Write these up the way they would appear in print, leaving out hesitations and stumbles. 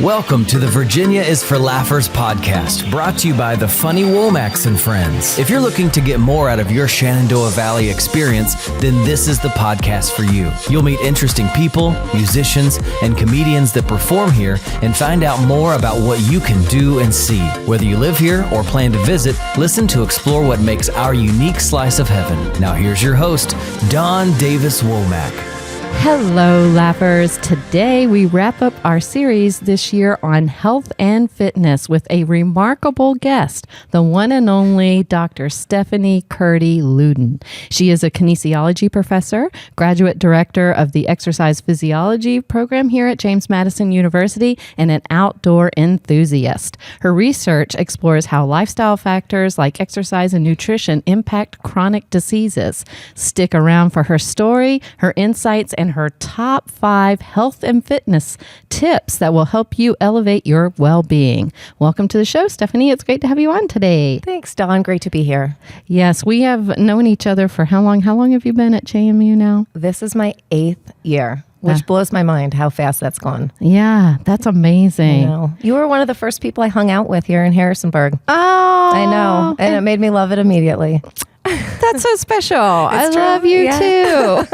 Welcome to the Virginia is for Laughers podcast, brought to you by the funny Womax and Friends. If you're looking to get more out of your Shenandoah Valley experience, then this is the podcast for you. You'll meet interesting people, musicians, and comedians that perform here and find out more about what you can do and see. Whether you live here or plan to visit, listen to explore what makes our unique slice of heaven. Now here's your host, Don Davis Womack. Hello, laughers. Today we wrap up our series this year on health and fitness with a remarkable guest, the one and only Dr. Stephanie Kurti-Luden. She is a kinesiology professor, graduate director of the exercise physiology program here at James Madison University, and an outdoor enthusiast. Her research explores how lifestyle factors like exercise and nutrition impact chronic diseases. Stick around for her story, her insights, and her top 5 health and fitness tips that will help you elevate your well-being. Welcome to the show, Stephanie. It's great to have you on today. Thanks, Dawn. Great to be here. Yes, we have known each other for how long? How long have you been at JMU now? This is my 8th year, which blows my mind how fast that's gone. Yeah, that's amazing. I know. You were one of the first people I hung out with here in Harrisonburg. Oh, I know. And it made me love it immediately. That's so special. I love you too.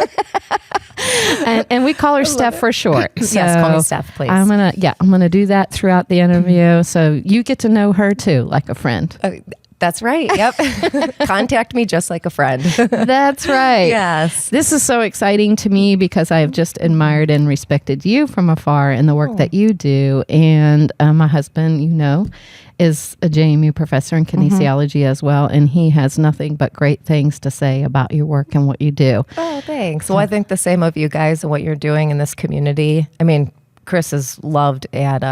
and we call her Steph for short. So yes, call me Steph, please. I'm gonna do that throughout the interview, so you get to know her too, like a friend. That's right. Yep. Contact me just like a friend. That's right. Yes. This is so exciting to me because I have just admired and respected you from afar in the work that you do. And my husband, is a JMU professor in kinesiology as well. And he has nothing but great things to say about your work and what you do. Oh, thanks. Well, I think the same of you guys and what you're doing in this community. I mean, Chris is loved at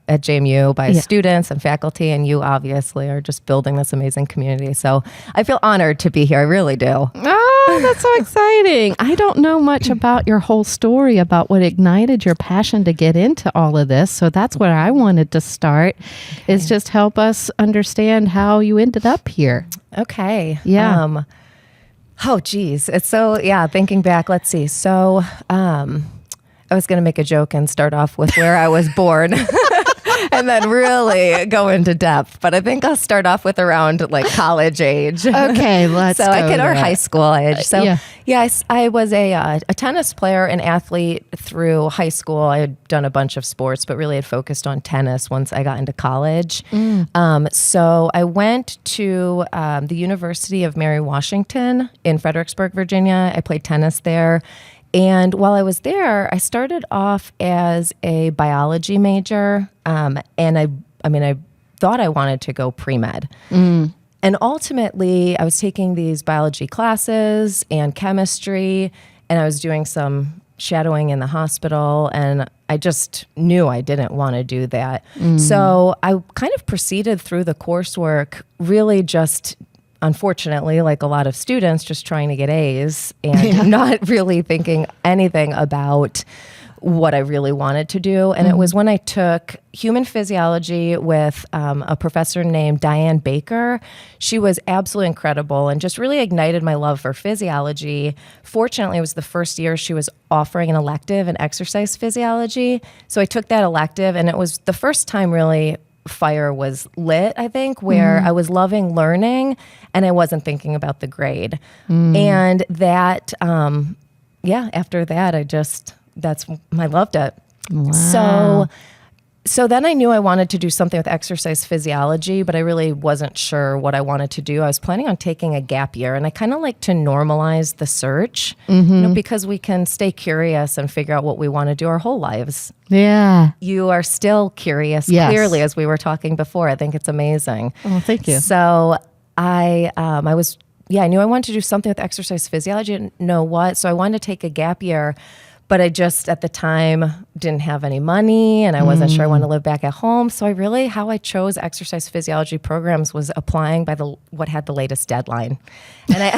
JMU by students and faculty, and you obviously are just building this amazing community. So I feel honored to be here. I really do. Oh, that's so exciting. I don't know much about your whole story, about what ignited your passion to get into all of this. So that's where I wanted to start, is just help us understand how you ended up here. Okay. Yeah. Oh, geez. It's so, thinking back, let's see. So, I was going to make a joke and start off with where I was born and then really go into depth. But I think I'll start off with around like college age. Okay, let's so go I could, or there. high school age. So I was a tennis player and athlete through high school. I had done a bunch of sports, but really had focused on tennis once I got into college. So I went to the University of Mary Washington in Fredericksburg, Virginia. I played tennis there. And while I was there, I started off as a biology major, and I thought I wanted to go pre-med. And ultimately, I was taking these biology classes and chemistry, and I was doing some shadowing in the hospital, and I just knew I didn't want to do that. So I kind of proceeded through the coursework, really just unfortunately, like a lot of students, just trying to get A's and not really thinking anything about what I really wanted to do. And it was when I took human physiology with a professor named Diane Baker. She was absolutely incredible and just really ignited my love for physiology. Fortunately, it was the first year she was offering an elective in exercise physiology. So I took that elective, and it was the first time really fire was lit, I think, where I was loving learning and I wasn't thinking about the grade. And that, after that, I loved it. Wow. So then I knew I wanted to do something with exercise physiology, but I really wasn't sure what I wanted to do. I was planning on taking a gap year, and I kind of like to normalize the search, because we can stay curious and figure out what we want to do our whole lives. Yeah. You are still curious, clearly, as we were talking before. I think it's amazing. Oh, thank you. So I knew I wanted to do something with exercise physiology. I didn't know what, so I wanted to take a gap year. But I just, at the time, didn't have any money, and I wasn't sure I wanted to live back at home. So how I chose exercise physiology programs was applying by what had the latest deadline. And I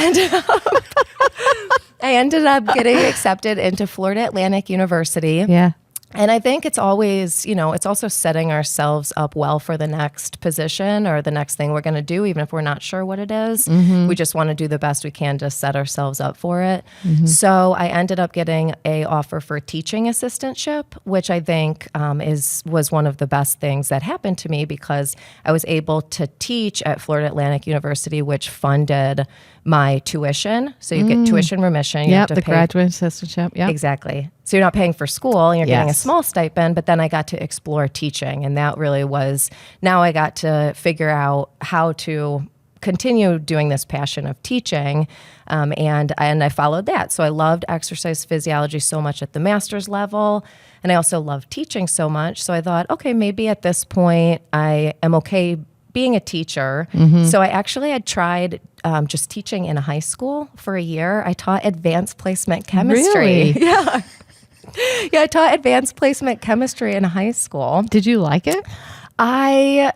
ended up getting accepted into Florida Atlantic University. Yeah. And I think it's always, it's also setting ourselves up well for the next position or the next thing we're going to do, even if we're not sure what it is. We just want to do the best we can to set ourselves up for it. So I ended up getting a offer for teaching assistantship, which I think was one of the best things that happened to me, because I was able to teach at Florida Atlantic University, which funded my tuition. So you get tuition remission. You have to the pay. graduate assistantship. Yeah, Exactly. So you're not paying for school and you're getting a small stipend, but then I got to explore teaching. And that really was, now I got to figure out how to continue doing this passion of teaching. And I followed that. So I loved exercise physiology so much at the master's level. And I also loved teaching so much. So I thought, okay, maybe at this point I am okay being a teacher. So I actually had tried just teaching in a high school for a year. I taught advanced placement chemistry. Really? Yeah. Yeah, I taught advanced placement chemistry in high school. Did you like it? I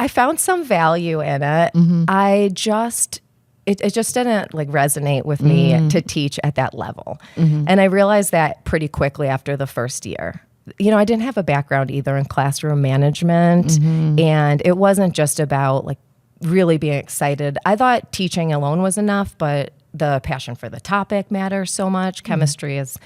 found some value in it. I just, it just didn't resonate with me to teach at that level. And I realized that pretty quickly after the first year. I didn't have a background either in classroom management, and it wasn't just about really being excited. I thought teaching alone was enough, but the passion for the topic matters so much. Chemistry is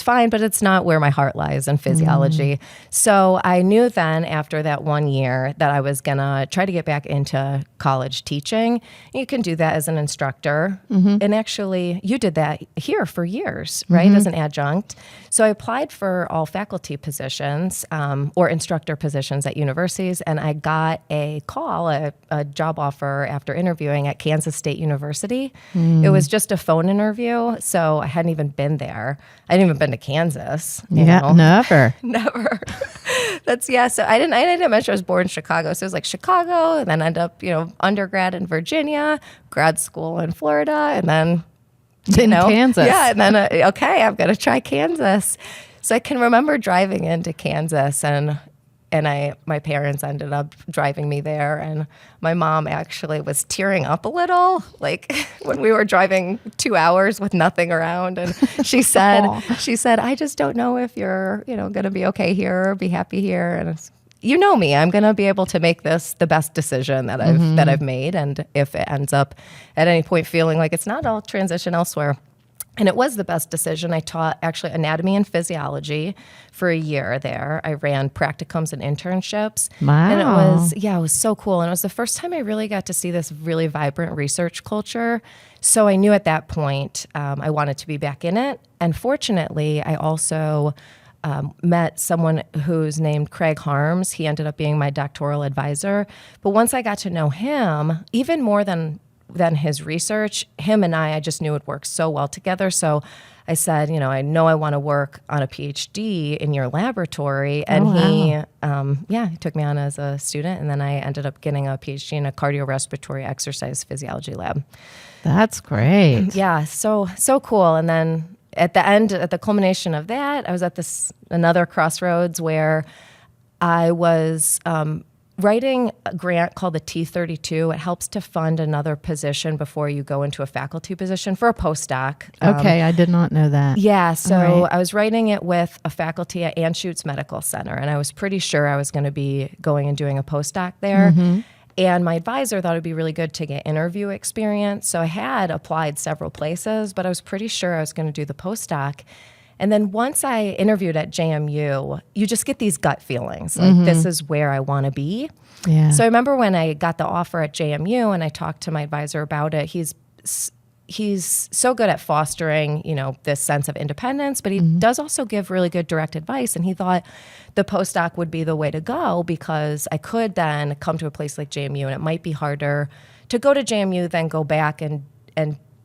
fine, but it's not where my heart lies in physiology. So I knew then after that 1 year that I was going to try to get back into college teaching. You can do that as an instructor. And actually, you did that here for years, right, as an adjunct. So I applied for all faculty positions or instructor positions at universities, and I got a call, a job offer after interviewing at Kansas State University. It was just a phone interview, so I hadn't even been there. I hadn't even been to Kansas. You know? Never. So I didn't mention I was born in Chicago. So it was Chicago, and then ended up, undergrad in Virginia, grad school in Florida, and then Kansas. Yeah, and then I'm gonna try Kansas. So I can remember driving into Kansas, and my parents ended up driving me there, and my mom actually was tearing up a little, when we were driving 2 hours with nothing around, and she said, I just don't know if you're, going to be okay here or be happy here, and you know me, I'm going to be able to make this the best decision that I've made, and if it ends up at any point feeling like it's not, I'll transition elsewhere. And it was the best decision. I taught actually anatomy and physiology for a year there. I ran practicums and internships. Wow. And it was so cool. And it was the first time I really got to see this really vibrant research culture. So I knew at that point I wanted to be back in it. And fortunately, I also met someone who's named Craig Harms. He ended up being my doctoral advisor. But once I got to know him, even more than his research, him and I just knew it worked so well together. So I said, I know I want to work on a PhD in your laboratory. And he took me on as a student. And then I ended up getting a PhD in a cardiorespiratory exercise physiology lab. That's great. Yeah, so cool. And then at the culmination of that, I was at another crossroads where I was writing a grant called the T32. It helps to fund another position before you go into a faculty position for a postdoc. Okay, I did not know that. Yeah, so I was writing it with a faculty at Anschutz Medical Center, and I was pretty sure I was going to be going and doing a postdoc there. And my advisor thought it'd be really good to get interview experience. So I had applied several places, but I was pretty sure I was going to do the postdoc. And then once I interviewed at JMU, you just get these gut feelings, this is where I want to be. Yeah. So I remember when I got the offer at JMU and I talked to my advisor about it, he's so good at fostering, this sense of independence, but he does also give really good direct advice. And he thought the postdoc would be the way to go because I could then come to a place like JMU, and it might be harder to go to JMU than go back and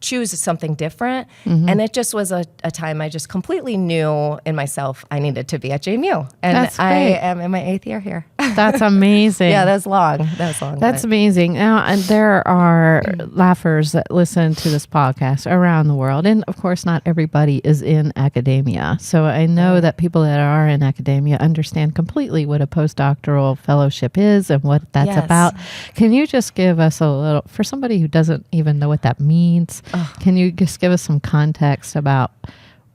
choose something different. And it just was a time I just completely knew in myself I needed to be at JMU. And I am in my 8th year here. That's amazing. Yeah, that's long. That's amazing. Now, and there are laughers that listen to this podcast around the world. And of course, not everybody is in academia. So I know that people that are in academia understand completely what a postdoctoral fellowship is and what that's about. Can you just give us a little, for somebody who doesn't even know what that means, can you just give us some context about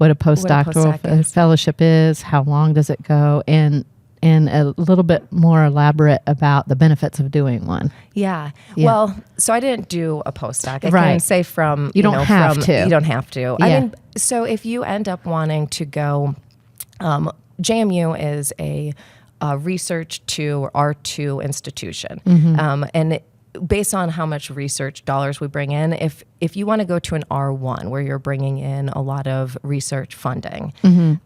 what a postdoctoral fellowship is, how long does it go, and a little bit more elaborate about the benefits of doing one. Yeah. Well, so I didn't do a postdoc. I can say from you don't have to. You don't have to. Yeah. I mean, so if you end up wanting to go, JMU is a research 2 or R2 institution, and based on how much research dollars we bring in, if you want to go to an R1 where you're bringing in a lot of research funding,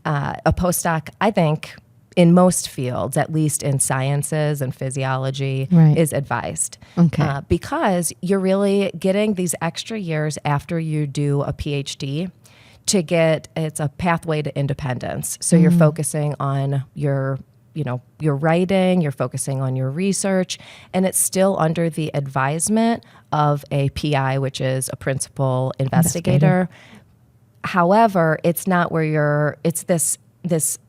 a postdoc, I think, in most fields, at least in sciences and physiology, is advised. Okay. Because you're really getting these extra years after you do a PhD to get, it's a pathway to independence. So you're focusing on your writing, you're focusing on your research, and it's still under the advisement of a PI, which is a principal investigator. However, it's not where it's this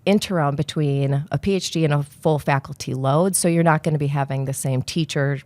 interim between a PhD and a full faculty load. So you're not going to be having the same teaching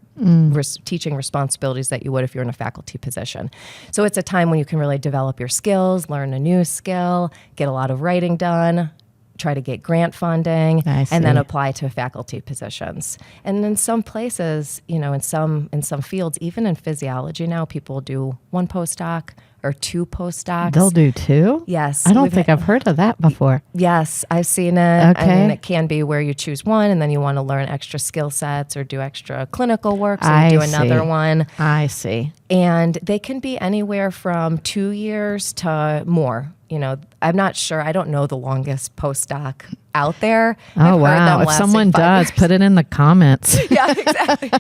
responsibilities that you would if you're in a faculty position. So it's a time when you can really develop your skills, learn a new skill, get a lot of writing done, try to get grant funding, and then apply to faculty positions. And in some places, in some fields, even in physiology now, people do 1 postdoc or 2 postdocs. They'll do 2? Yes. I don't think I've heard of that before. Yes, I've seen it. Okay. I mean, it can be where you choose 1 and then you want to learn extra skill sets or do extra clinical work, so you do another one. I see. And they can be anywhere from 2 years to more. I'm not sure. I don't know the longest postdoc out there. Oh, wow. If someone does, put it in the comments. Yeah, exactly.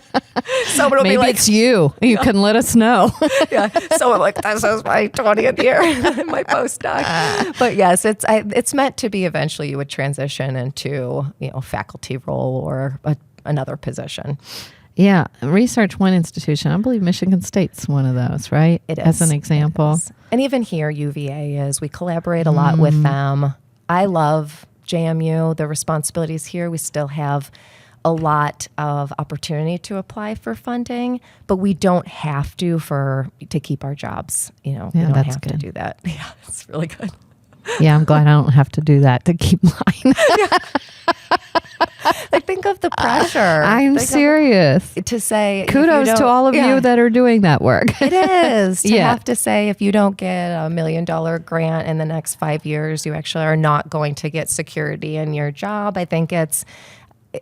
Someone will Maybe be like, it's you. You can let us know. Yeah. Someone like, this is my 20th year, my postdoc. But yes, it's meant to be eventually you would transition into, faculty role or another position. Yeah. Research 1 institution. I believe Michigan State's one of those, right? It is. As an example. And even here, UVA is. We collaborate a lot with them. I love JMU. The responsibilities here, we still have a lot of opportunity to apply for funding, but we don't have to keep our jobs. We don't have to do that. Yeah, it's really good. Yeah, I'm glad I don't have to do that to keep mine. Like, think of the pressure. I'm serious. To say kudos to all of you that are doing that work. It is to have to say, if you don't get $1 million grant in the next 5 years, you actually are not going to get security in your job. I think it's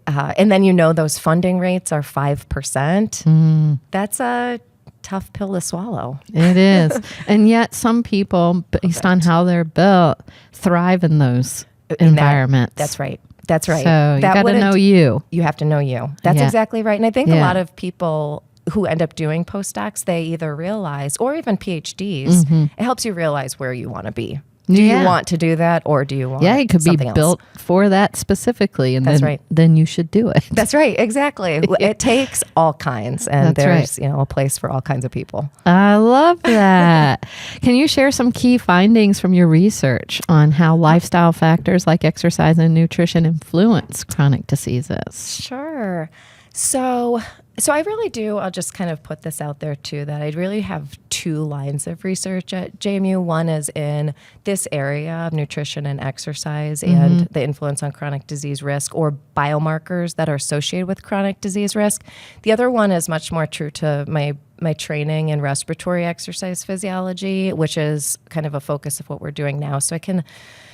and then those funding rates are 5%. That's a tough pill to swallow. It is. And yet some people, based on how they're built, thrive in those environments. That's right. That's right. So you got to know you. You have to know you. That's exactly right. And I think a lot of people who end up doing postdocs, they either realize, or even PhDs, it helps you realize where you want to be. Do you want to do that, or do you want it could be built else? For that specifically, and That's right. Then you should do it. That's right, exactly. It takes all kinds, and there's a place for all kinds of people. I love that. Can you share some key findings from your research on how lifestyle factors like exercise and nutrition influence chronic diseases? Sure. So I really do. I'll just kind of put this out there too, that I really have 2 lines of research at JMU. One is in this area of nutrition and exercise and the influence on chronic disease risk, or biomarkers that are associated with chronic disease risk. The other one is much more true to my training in respiratory exercise physiology, which is kind of a focus of what we're doing now. So I can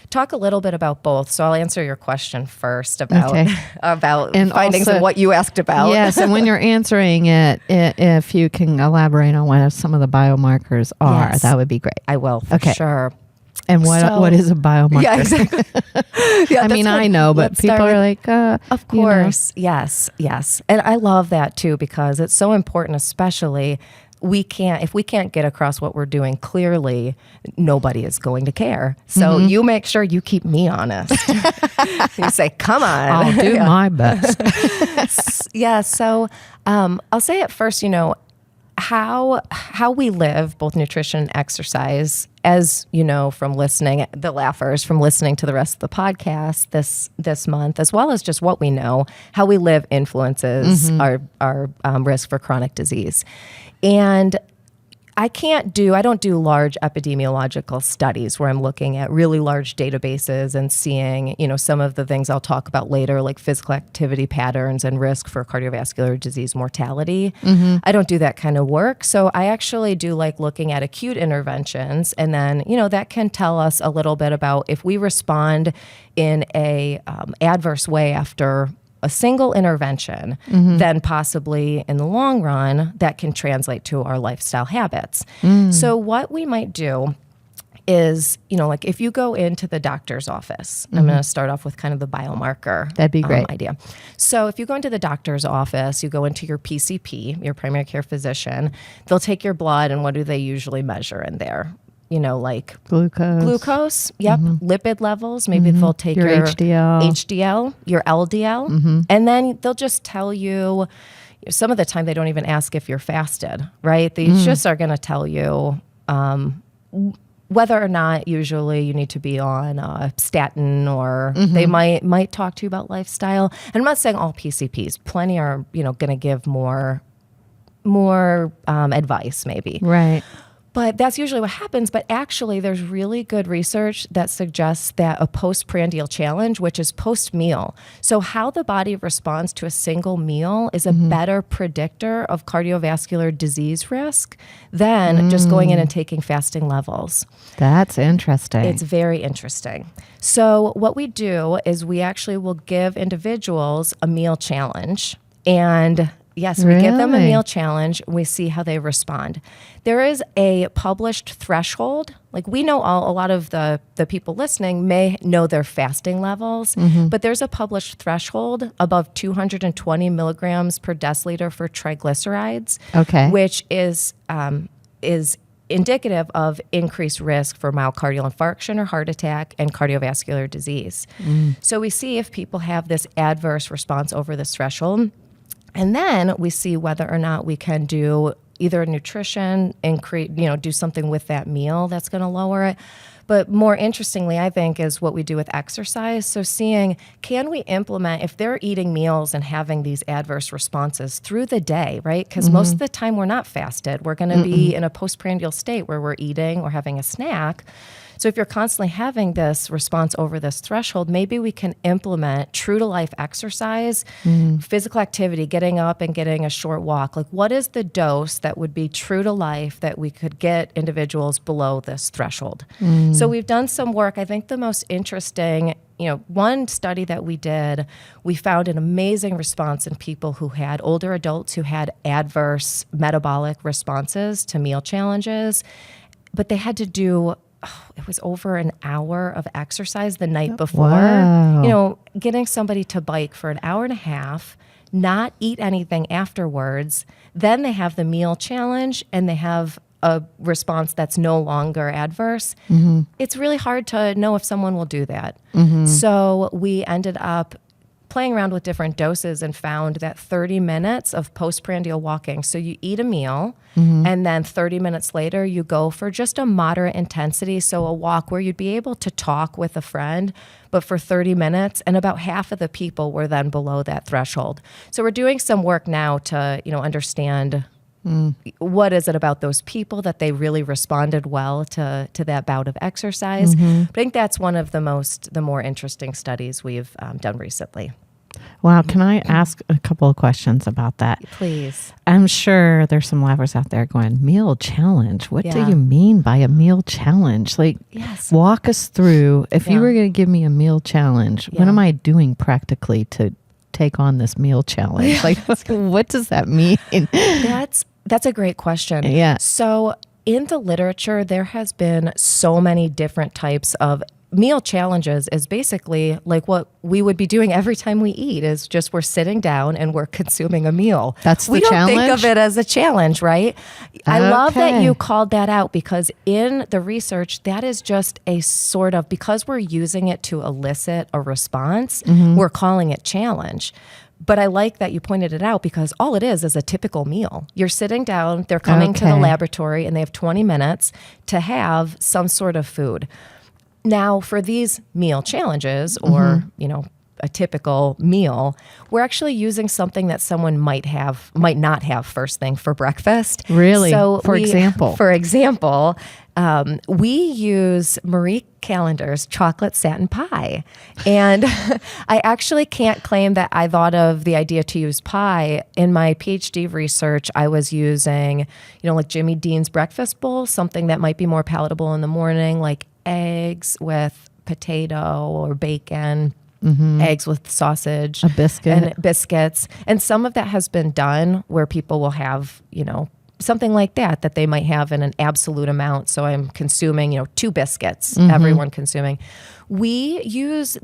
talk a little bit about both. So I'll answer your question first about and findings and what you asked about. Yes, and when you're answering it, if you can elaborate on what some of the biomarkers are, that would be great. I will, for sure. And what is a biomarker? Yeah, exactly. I mean, I know, but people are like, of course, yes. And I love that too, because it's so important, especially if we can't get across what we're doing clearly, nobody is going to care. So you make sure you keep me honest. You say, come on. I'll do my best. So I'll say at first, how we live, both nutrition and exercise, as you know, from listening, the laughers, from listening to the rest of the podcast this month, as well as just what we know, how we live influences our risk for chronic disease. And I don't do large epidemiological studies where I'm looking at really large databases and seeing, some of the things I'll talk about later, like physical activity patterns and risk for cardiovascular disease mortality. I don't do that kind of work. So I actually do like looking at acute interventions. And then, that can tell us a little bit about if we respond in a adverse way after a single intervention, then possibly in the long run, that can translate to our lifestyle habits. So what we might do is, like if you go into the doctor's office, I'm going to start off with kind of the biomarker That'd be great. idea. So if you go into the doctor's office, you go into your PCP, your primary care physician, they'll take your blood, and what do they usually measure in there? Like glucose, lipid levels. Maybe they'll take your HDL, your LDL, and then they'll just tell you. Some of the time, they don't even ask if you're fasted, right? They just are going to tell you whether or not usually you need to be on a statin, or they might talk to you about lifestyle. And I'm not saying all PCPs. Plenty are going to give more advice, maybe. Right. But that's usually what happens. But actually, there's really good research that suggests that a postprandial challenge, which is post-meal, so how the body responds to a single meal is a better predictor of cardiovascular disease risk than just going in and taking fasting levels. That's interesting. It's very interesting. So what we do is we actually will give individuals a meal challenge, and yes, we give them a meal challenge. We see how they respond. There is a published threshold. Like we know a lot of the people listening may know their fasting levels, but there's a published threshold above 220 milligrams per deciliter for triglycerides, which is indicative of increased risk for myocardial infarction or heart attack and cardiovascular disease. So we see if people have this adverse response over this threshold. And then we see whether or not we can do either nutrition, do something with that meal that's going to lower it. But more interestingly, I think, is what we do with exercise. So seeing, can we implement, if they're eating meals and having these adverse responses through the day, right? Because most of the time we're not fasted. We're going to be in a postprandial state where we're eating or having a snack. So if you're constantly having this response over this threshold, maybe we can implement true-to-life exercise, physical activity, getting up and getting a short walk. Like, what is the dose that would be true to life that we could get individuals below this threshold? So we've done some work. I think the most interesting, one study that we did, we found an amazing response in people who had older adults who had adverse metabolic responses to meal challenges, but they had to do it was over an hour of exercise the night before. Wow. Getting somebody to bike for an hour and a half, not eat anything afterwards. Then they have the meal challenge and they have a response that's no longer adverse. It's really hard to know if someone will do that. So we ended up playing around with different doses and found that 30 minutes of postprandial walking. So you eat a meal and then 30 minutes later you go for just a moderate intensity. So a walk where you'd be able to talk with a friend, but for 30 minutes, and about half of the people were then below that threshold. So we're doing some work now to, understand what is it about those people that they really responded well to that bout of exercise. But I think that's one of the more interesting studies we've done recently. Wow. Can I ask a couple of questions about that? Please. I'm sure there's some laughers out there going, meal challenge? What do you mean by a meal challenge? Like, walk us through, if you were going to give me a meal challenge, what am I doing practically to take on this meal challenge? Like, what does that mean? That's a great question. Yeah. So in the literature, there has been so many different types of meal challenges. Is basically like what we would be doing every time we eat, is just we're sitting down and we're consuming a meal. That's the challenge? We don't think of it as a challenge, right? I love that you called that out, because in the research, that is just a sort of, because we're using it to elicit a response, we're calling it challenge. But I like that you pointed it out, because all it is a typical meal. You're sitting down, they're coming to the laboratory, and they have 20 minutes to have some sort of food. Now, for these meal challenges or, a typical meal, we're actually using something that someone might not have first thing for breakfast. Really? So For example, we use Marie Callender's chocolate satin pie. And I actually can't claim that I thought of the idea to use pie. In my PhD research, I was using, like Jimmy Dean's breakfast bowl, something that might be more palatable in the morning, like eggs with potato or bacon. Eggs with sausage, a biscuit, and biscuits. And some of that has been done where people will have, something like that they might have in an absolute amount. So I'm consuming, 2 biscuits, everyone consuming. We use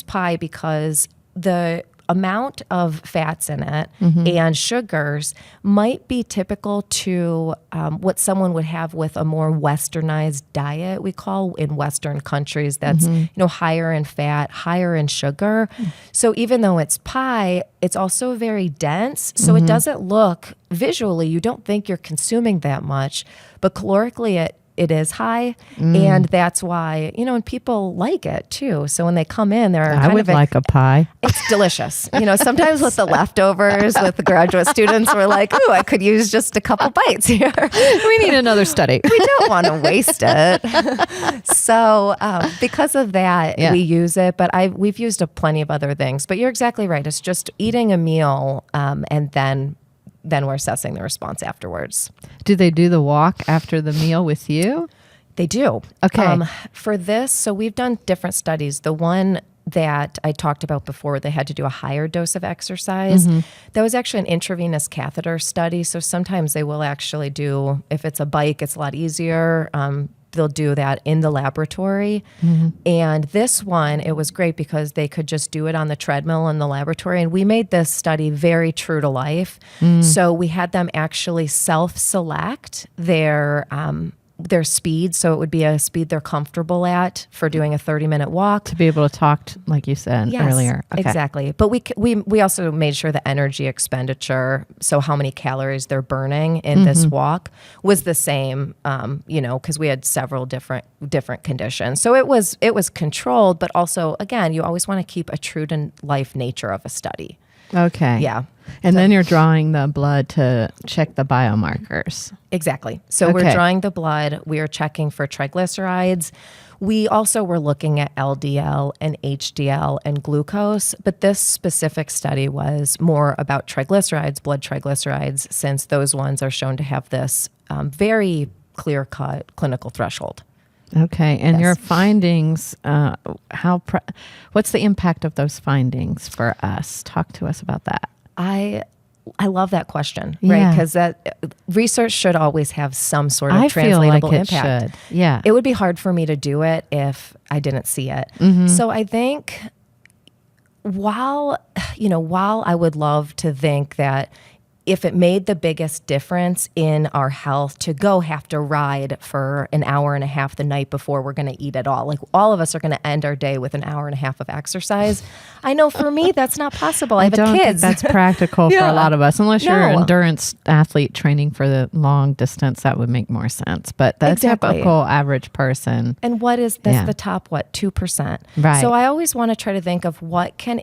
pie because the amount of fats in it and sugars might be typical to what someone would have with a more westernized diet, we call in Western countries, that's higher in fat, higher in sugar. So even though it's pie, it's also very dense. So it doesn't look visually, you don't think you're consuming that much, but calorically it is high, and that's why, and people like it too. So when they come in, I would like a pie. It's delicious. Sometimes with the leftovers, with the graduate students, we're like, ooh, I could use just a couple bites here. We need another study. We don't want to waste it. So because of that, we use it, but we've used plenty of other things. But you're exactly right. It's just eating a meal and then we're assessing the response afterwards. Do they do the walk after the meal with you? They do. Okay. For this, so we've done different studies. The one that I talked about before, they had to do a higher dose of exercise. That was actually an intravenous catheter study. So sometimes they will actually do, if it's a bike, it's a lot easier. They'll do that in the laboratory. And this one, it was great because they could just do it on the treadmill in the laboratory. And we made this study very true to life. So we had them actually self-select their speed. So it would be a speed they're comfortable at for doing a 30-minute walk. To be able to talk, like you said earlier. Okay. Exactly. But we also made sure the energy expenditure, so how many calories they're burning in this walk, was the same, because we had several different conditions. So it was controlled, but also, again, you always want to keep a true to life nature of a study. Okay. Yeah. And then you're drawing the blood to check the biomarkers. Exactly. So we're drawing the blood. We are checking for triglycerides. We also were looking at LDL and HDL and glucose, but this specific study was more about triglycerides, blood triglycerides, since those ones are shown to have this very clear-cut clinical threshold. Okay, and your findings, what's the impact of those findings for us? Talk to us about that. I love that question, right? Because that research should always have some sort of translatable impact. Should. Yeah, it would be hard for me to do it if I didn't see it. So I think while I would love to think that if it made the biggest difference in our health to have to ride for an hour and a half the night before we're going to eat at all, like all of us are going to end our day with an hour and a half of exercise. I know for me, that's not possible. I don't think that's practical for a lot of us, unless you're an endurance athlete training for the long distance. That would make more sense. But the typical average person. And what is that's the top 2%? Right. So I always want to try to think of what can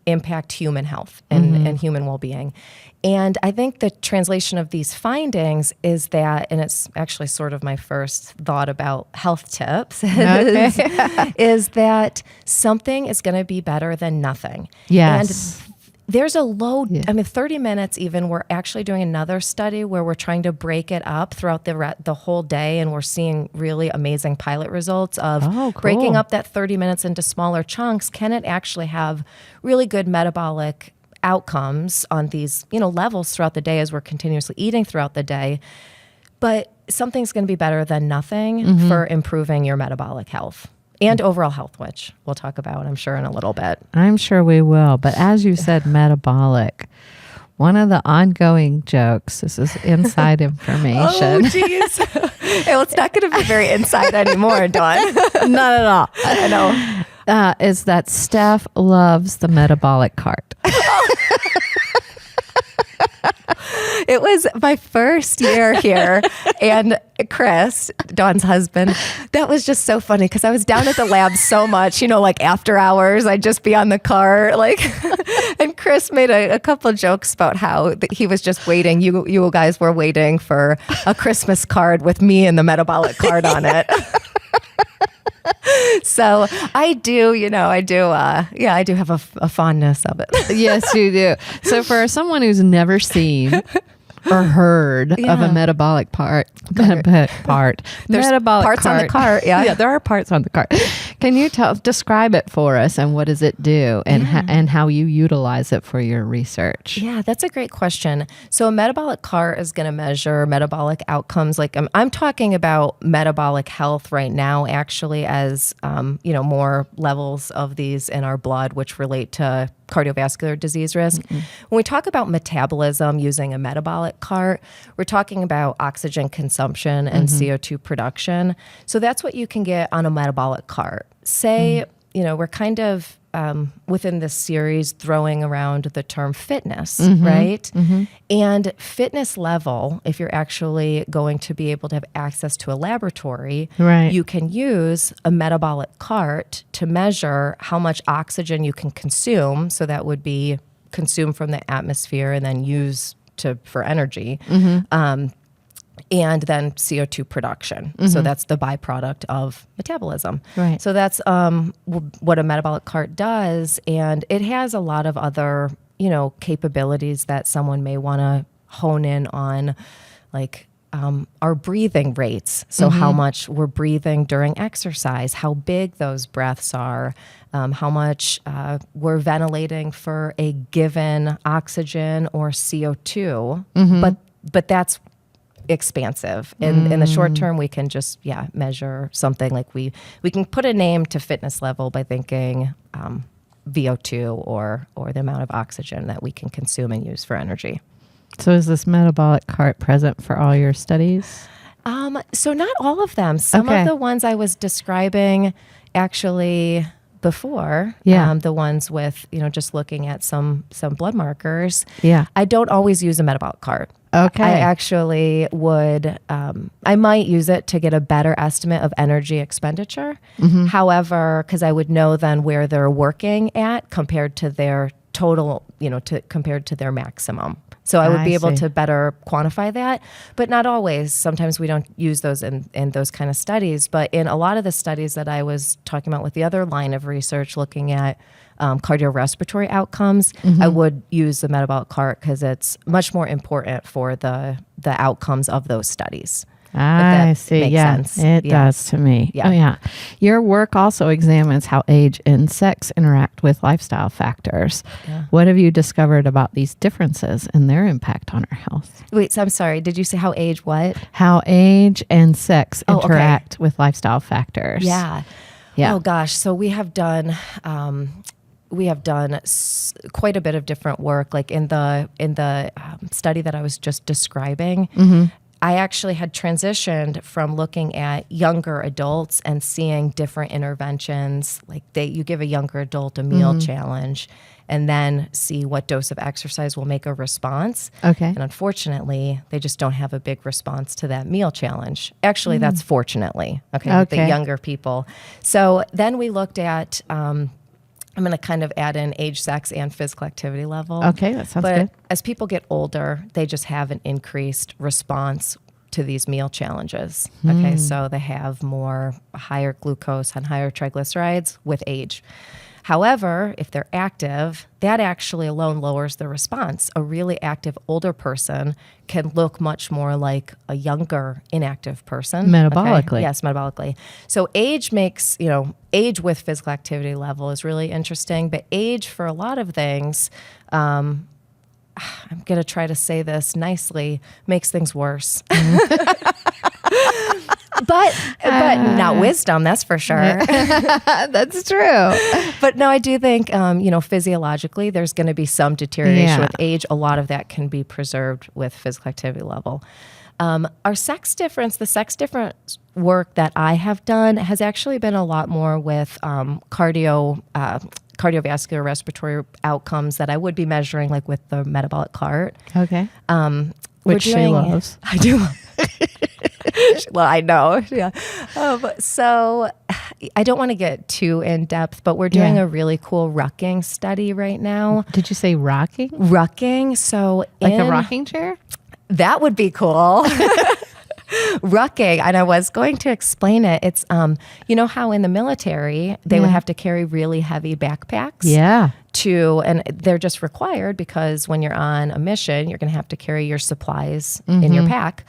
impact human health and human well-being. And I think the translation of these findings is that, and it's actually sort of my first thought about health tips, is that something is going to be better than nothing. Yes. And there's a low, 30 minutes even, we're actually doing another study where we're trying to break it up throughout the whole day, and we're seeing really amazing pilot results of breaking up that 30 minutes into smaller chunks. Can it actually have really good metabolic outcomes on these, levels throughout the day as we're continuously eating throughout the day? But something's going to be better than nothing for improving your metabolic health and overall health, which we'll talk about, I'm sure, in a little bit. I'm sure we will. But as you said, metabolic, one of the ongoing jokes, this is inside information. Oh, geez. Well, it's not going to be very inside anymore, Dawn. Not at all. I know. Is that Steph loves the metabolic cart. It was my first year here, and Chris, Dawn's husband, that was just so funny because I was down at the lab so much, like after hours, I'd just be on the cart, and Chris made a couple of jokes about how he was just waiting. You guys were waiting for a Christmas card with me and the metabolic card on it. So I do have a fondness of it. Yes, you do. So for someone who's never seen or heard of a metabolic metabolic parts cart. on the cart. Yeah, there are parts on the cart. Can you describe it for us, and what does it do, and and how you utilize it for your research? Yeah, that's a great question. So a metabolic cart is going to measure metabolic outcomes. Like I'm talking about metabolic health right now, actually, as more levels of these in our blood, which relate to cardiovascular disease risk. Mm-hmm. When we talk about metabolism using a metabolic cart, we're talking about oxygen consumption and CO2 production. So that's what you can get on a metabolic cart. Say, we're kind of within this series throwing around the term fitness, right? Mm-hmm. And fitness level, if you're actually going to be able to have access to a laboratory, you can use a metabolic cart to measure how much oxygen you can consume. So that would be consumed from the atmosphere and then used for energy. Mm-hmm. And then CO2 production. Mm-hmm. So that's the byproduct of metabolism. Right. So that's what a metabolic cart does. And it has a lot of other, capabilities that someone may want to hone in on, like our breathing rates. So how much we're breathing during exercise, how big those breaths are, how much we're ventilating for a given oxygen or CO2. Mm-hmm. But that's expansive. In the short term, we can just measure something like we can put a name to fitness level by thinking VO2 or the amount of oxygen that we can consume and use for energy. So is this metabolic cart present for all your studies? So not all of them. Some of the ones I was describing actually before, the ones with, just looking at some blood markers. Yeah. I don't always use a metabolic cart. Okay. I actually would, I might use it to get a better estimate of energy expenditure. Mm-hmm. However, because I would know then where they're working at compared to their total, compared to their maximum. So I would be able to better quantify that, but not always. Sometimes we don't use those in those kind of studies. But in a lot of the studies that I was talking about with the other line of research looking at cardiorespiratory outcomes, I would use the metabolic cart because it's much more important for the outcomes of those studies. I see. Yeah, sense. It does to me. Yeah. Oh, yeah. Your work also examines how age and sex interact with lifestyle factors. Yeah. What have you discovered about these differences and their impact on our health? Wait, so I'm sorry. Did you say how age what? How age and sex interact with lifestyle factors. Yeah. Yeah. Oh, gosh. So we have done quite a bit of different work. Like in the study that I was just describing, I actually had transitioned from looking at younger adults and seeing different interventions. Like you give a younger adult a meal challenge and then see what dose of exercise will make a response. Okay. And unfortunately, they just don't have a big response to that meal challenge. Actually, that's fortunately, the younger people. So then we looked at, I'm going to kind of add in age, sex, and physical activity level. Okay, that sounds good. As people get older, they just have an increased response to these meal challenges. Okay, so they have higher glucose and higher triglycerides with age. However, if they're active, that actually alone lowers the response. A really active older person can look much more like a younger inactive person. Metabolically. Okay? Yes, metabolically. So age makes, age with physical activity level is really interesting, but age for a lot of things, I'm going to try to say this nicely, makes things worse. But not wisdom, that's for sure. That's true. But no, I do think, physiologically, there's going to be some deterioration with age. A lot of that can be preserved with physical activity level. The sex difference work that I have done has actually been a lot more with cardiovascular respiratory outcomes that I would be measuring like with the metabolic cart. Okay. Which she loves. I do. Well, I know. Yeah. So I don't want to get too in depth, but we're doing a really cool rucking study right now. Did you say rocking? Rucking. So like a rocking chair? That would be cool. Rucking, and I was going to explain it. It's, you know how in the military, they would have to carry really heavy backpacks? Yeah. And they're just required because when you're on a mission, you're going to have to carry your supplies in your pack.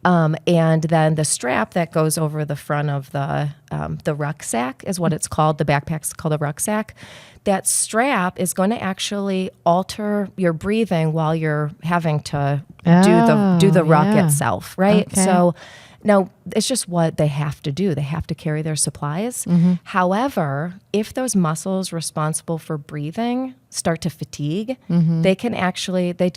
And then the strap that goes over the front of the rucksack is what it's called. The backpack's called a rucksack. That strap is going to actually alter your breathing while you're having to do the ruck itself, right? Okay. So now it's just what they have to do. They have to carry their supplies. However, if those muscles responsible for breathing start to fatigue, they can actually they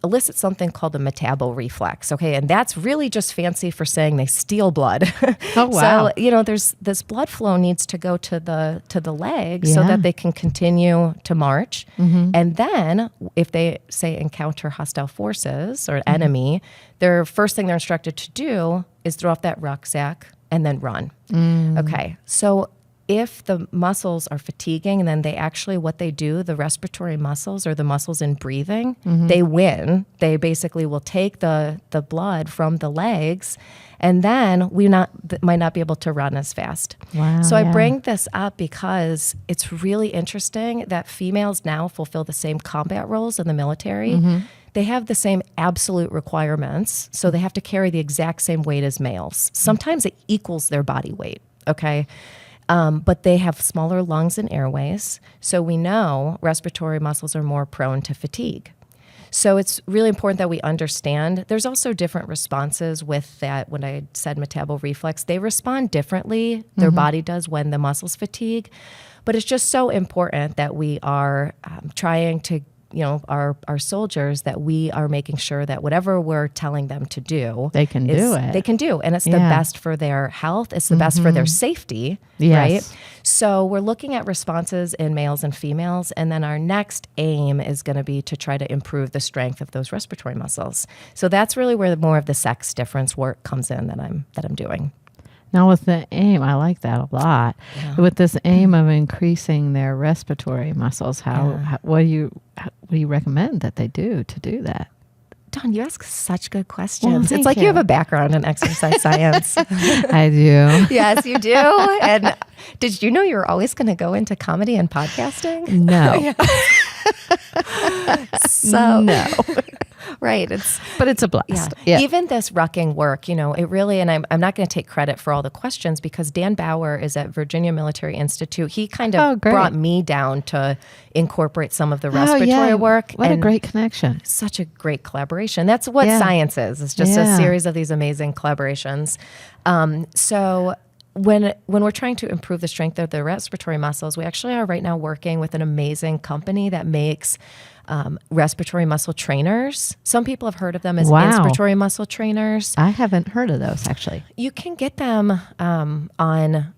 elicit something called the metabolic reflex. Okay, and that's really just fancy for saying they steal blood. Oh wow! So there's this blood flow needs to go to the legs so that they can continue to march. And then if they say encounter hostile forces or an enemy, their first thing they're instructed to do is throw off that rucksack and then run. Okay, so if the muscles are fatiguing, and then what they do, the respiratory muscles or the muscles in breathing, they win. They basically will take the blood from the legs, and then we might not be able to run as fast. Wow, so I bring this up because it's really interesting that females now fulfill the same combat roles in the military. They have the same absolute requirements, so they have to carry the exact same weight as males. Sometimes it equals their body weight, okay? But they have smaller lungs and airways, so we know respiratory muscles are more prone to fatigue. So it's really important that we understand. There's also different responses with that. When I said metabolic reflex, they respond differently. Their body does when the muscles fatigue. But it's just so important that we are trying to our soldiers, that we are making sure that whatever we're telling them to do, they can do it. They can do, and it's the best for their health. It's the best for their safety, right? So we're looking at responses in males and females, and then our next aim is going to be to try to improve the strength of those respiratory muscles. So that's really where more of the sex difference work comes in that I'm doing. Now, with the aim, I like that a lot. Yeah. With this aim of increasing their respiratory muscles, what do you recommend that they do to do that? Dawn, you ask such good questions. Well, it's like you have a background in exercise science. I do. Yes, you do. And did you know you were always going to go into comedy and podcasting? No. No. Right. But it's a blast. Yeah. Even this rucking work, it really, and I'm not going to take credit for all the questions because Dan Bauer is at Virginia Military Institute. He kind of brought me down to incorporate some of the respiratory work. What a great connection. Such a great collaboration. That's what science is. It's just a series of these amazing collaborations. So when we're trying to improve the strength of the respiratory muscles, we actually are right now working with an amazing company that makes respiratory muscle trainers. Some people have heard of them as inspiratory muscle trainers. I haven't heard of those, actually. You can get them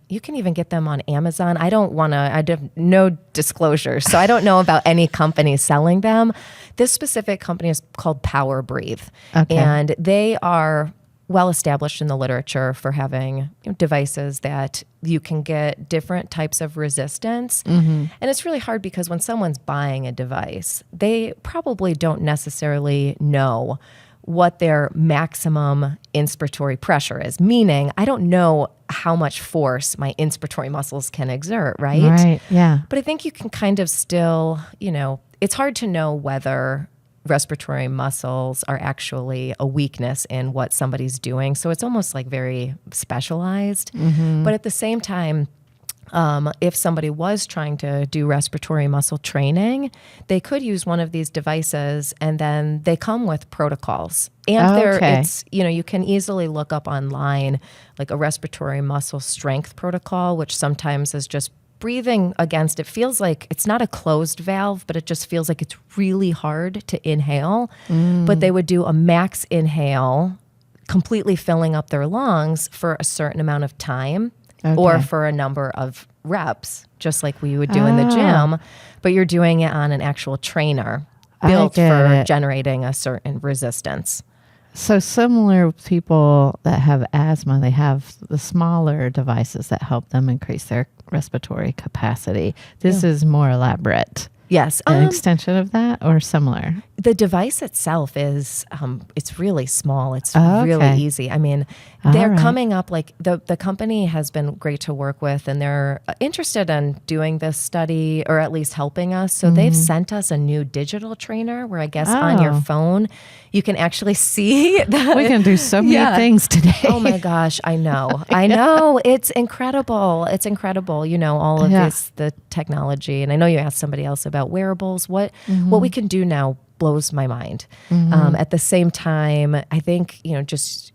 you can even get them on Amazon. I have no disclosure, so I don't know about any company selling them. This specific company is called Power Breathe. Okay. And they are well established in the literature for having devices that you can get different types of resistance. And it's really hard because when someone's buying a device, they probably don't necessarily know what their maximum inspiratory pressure is, meaning I don't know how much force my inspiratory muscles can exert, right? Right, yeah. But I think you can kind of still, it's hard to know whether respiratory muscles are actually a weakness in what somebody's doing. So it's almost like very specialized. But at the same time, if somebody was trying to do respiratory muscle training, they could use one of these devices, and then they come with protocols. And you can easily look up online like a respiratory muscle strength protocol, which sometimes is just breathing against, it feels like it's not a closed valve, but it just feels like it's really hard to inhale. But they would do a max inhale, completely filling up their lungs for a certain amount of time or for a number of reps, just like we would do in the gym. But you're doing it on an actual trainer built for generating a certain resistance. So similar people that have asthma, they have the smaller devices that help them increase their respiratory capacity. This is more elaborate. Yes. An extension of that or similar? The device itself is, it's really small. It's really easy. I mean, they're coming up, like the company has been great to work with, and they're interested in doing this study or at least helping us. So they've sent us a new digital trainer where I guess on your phone, you can actually see that. We can do so many things today. Oh my gosh. I know. I know. It's incredible. It's incredible. You know, all of this, the technology. And I know you asked somebody else about wearables. What we can do now blows my mind. At the same time, I think, you know, just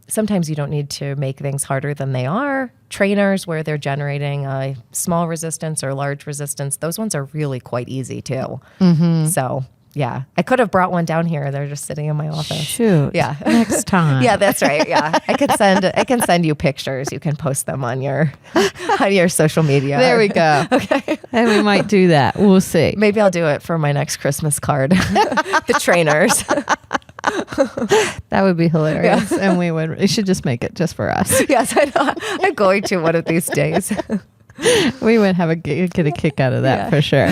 sometimes you don't need to make things harder than they are. Trainers where they're generating a small resistance or large resistance, those ones are really quite easy too. So yeah, I could have brought one down here. They're just sitting in my office. Shoot. Yeah. Next time. Yeah, that's right. Yeah. I can send you pictures. You can post them on your social media. There we go. Okay. And we might do that. We'll see. Maybe I'll do it for my next Christmas card. The trainers. That would be hilarious. And we should just make it just for us. Yes, I know. I'm going to one of these days. We would get a kick out of that for sure.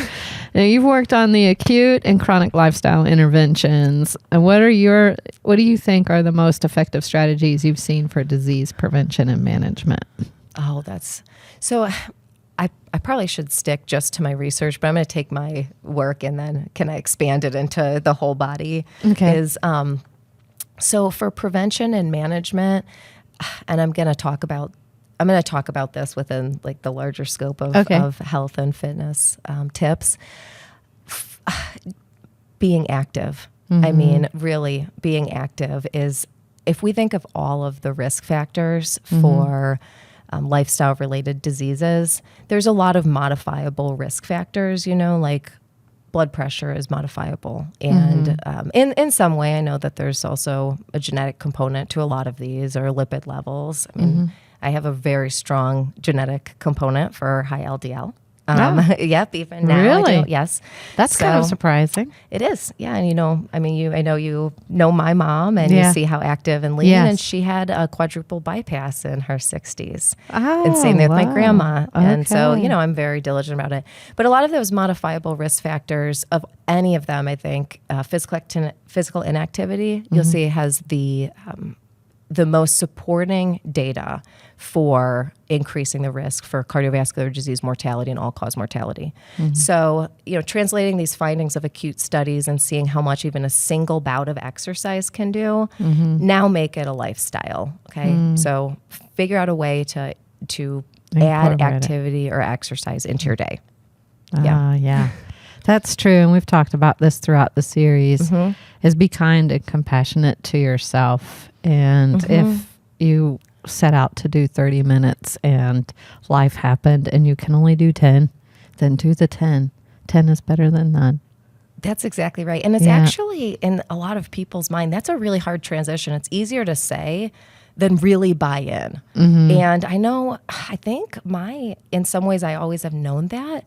Now, you've worked on the acute and chronic lifestyle interventions. And what do you think are the most effective strategies you've seen for disease prevention and management? Oh, so I probably should stick just to my research, but I'm going to take my work and then can I expand it into the whole body? Okay. So for prevention and management, and I'm going to talk about this within like the larger scope of health and fitness tips. Being active. I mean, really being active is, if we think of all of the risk factors for lifestyle related diseases, there's a lot of modifiable risk factors, you know, like blood pressure is modifiable. And in some way, I know that there's also a genetic component to a lot of these, or lipid levels. I mean, I have a very strong genetic component for high LDL. Yep, even now. Really? Yes. That's kind of surprising. It is. Yeah. And I know you know my mom, and you see how active and lean, and she had a quadruple bypass in her 60s. And same with my grandma. And so, I'm very diligent about it. But a lot of those modifiable risk factors, of any of them, I think, physical inactivity, you'll see has the most supporting data for increasing the risk for cardiovascular disease mortality and all-cause mortality. So, translating these findings of acute studies and seeing how much even a single bout of exercise can do, now make it a lifestyle, okay? So figure out a way to add activity or exercise into your day. Yeah. That's true. And we've talked about this throughout the series, is be kind and compassionate to yourself. And if you set out to do 30 minutes and life happened and you can only do 10, then do the 10. 10 is better than none. That's exactly right. And it's actually, in a lot of people's mind, that's a really hard transition. It's easier to say than really buy in. And I think in some ways I always have known that.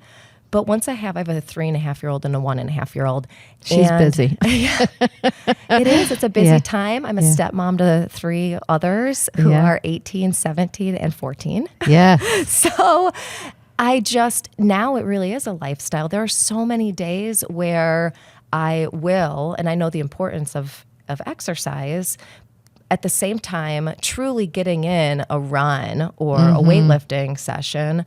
But once I have a 3.5-year-old and a 1.5-year-old. She's busy. It is. It's a busy time. I'm a stepmom to 3 others who are 18, 17, and 14. Yeah. So now it really is a lifestyle. There are so many days where I will, and I know the importance of exercise, at the same time, truly getting in a run or a weightlifting session,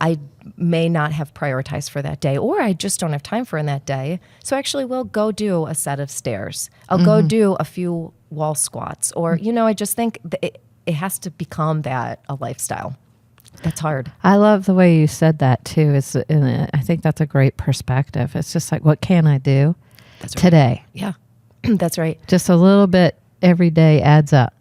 I may not have prioritized for that day, or I just don't have time for in that day. So I actually will go do a set of stairs. I'll go do a few wall squats, or, I just think it has to become a lifestyle. That's hard. I love the way you said that too. I think that's a great perspective. It's just like, what can I do today? Yeah, that's right. Just a little bit every day adds up.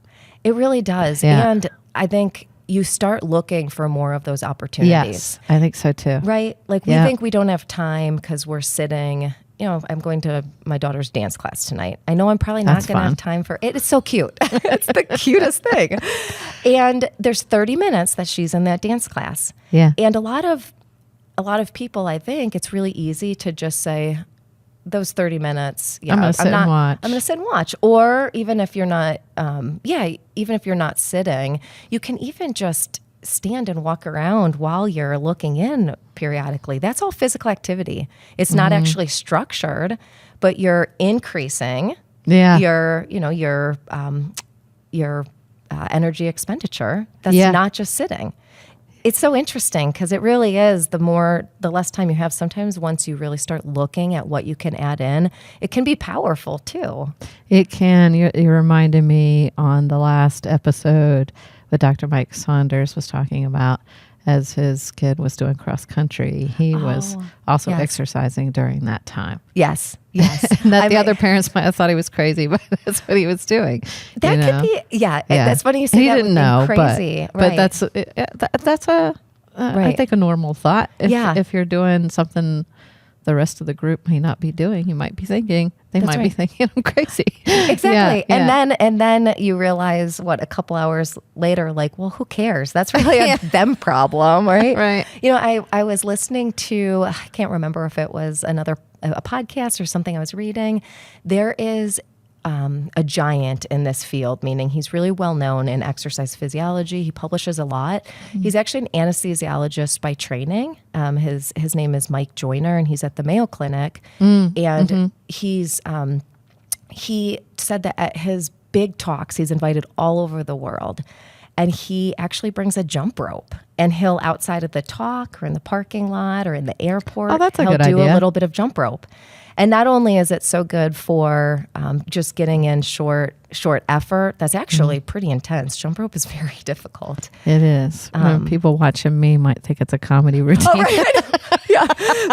It really does. Yeah. And I think you start looking for more of those opportunities. Yes, I think so too. Right? Like we think we don't have time because we're sitting, I'm going to my daughter's dance class tonight. I know I'm probably not going to have time for it. It's so cute. It's the cutest thing. And there's 30 minutes that she's in that dance class. Yeah. And a lot of people, I think it's really easy to just say, those 30 minutes, I'm going to sit and watch. I'm going to sit and watch. Or even if you're not, even if you're not sitting, you can even just stand and walk around while you're looking in periodically. That's all physical activity. It's not actually structured, but you're increasing your energy expenditure. That's not just sitting. It's so interesting because it really is the less time you have. Sometimes once you really start looking at what you can add in, it can be powerful too. It can. You reminded me on the last episode what Dr. Mike Saunders was talking about as his kid was doing cross country. He was also exercising during that time. Yes. And that the other parents might have thought he was crazy, but that's what he was doing. That could be, that's funny you say he that. He didn't know, crazy. But that's I think a normal thought. If you're doing something the rest of the group may not be doing, you might be thinking, be thinking I'm crazy. Exactly. And then you realize a couple hours later, like, well, who cares? That's really a them problem, right? Right. You know, I was listening to, I can't remember if it was a podcast or something I was reading. There is a giant in this field, meaning he's really well known in exercise physiology. He publishes a lot. Mm-hmm. He's actually an anesthesiologist by training. His name is Mike Joyner, and he's at the Mayo Clinic. And he said that at his big talks, he's invited all over the world. And he actually brings a jump rope, and he'll outside of the talk or in the parking lot or in the airport, he'll do a little bit of jump rope. And not only is it so good for just getting in short effort, that's actually pretty intense. Jump rope is very difficult. It is. People watching me might think it's a comedy routine. Oh, right. Yeah.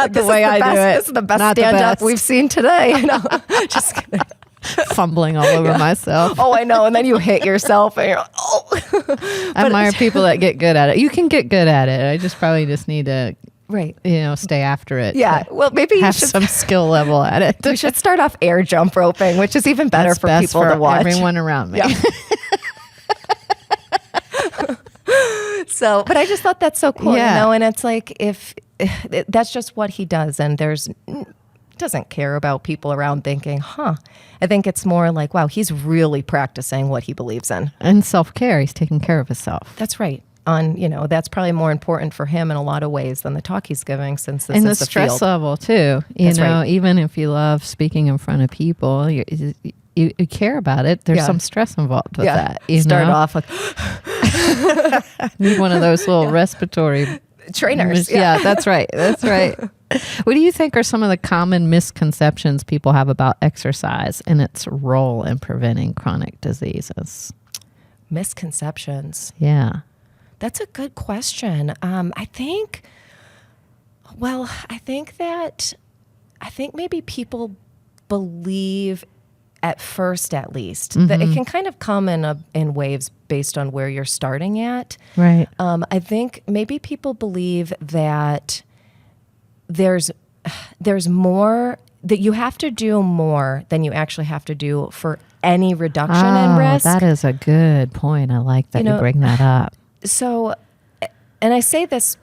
The way I do it. This is the best stand-up we've seen today. Just kidding. Fumbling all over myself. Oh, I know. And then you hit yourself and you're like, oh. I admire people that get good at it. You can get good at it. I probably just need to stay after it. Yeah. Well, maybe you have should some skill level at it. We should start off air jump roping, which is even better for people to watch. Everyone around me. Yeah. But I just thought that's so cool, and it's like if that's just what he does, and doesn't care about people around thinking, I think it's more like, wow, he's really practicing what he believes in. And self-care. He's taking care of himself. That's right. That's probably more important for him in a lot of ways than the talk he's giving, since this is the stress field. level too. You know, even if you love speaking in front of people, you care about it. There's some stress involved with that. Start off like need one of those little respiratory trainers. Yeah, that's right. That's right. What do you think are some of the common misconceptions people have about exercise and its role in preventing chronic diseases? Misconceptions. Yeah. That's a good question. I think maybe people believe at first, at least, that it can kind of come in waves based on where you're starting at. Right. I think maybe people believe that there's more, that you have to do more than you actually have to do for any reduction in risk. That is a good point. I like that you bring that up. So, and I say this,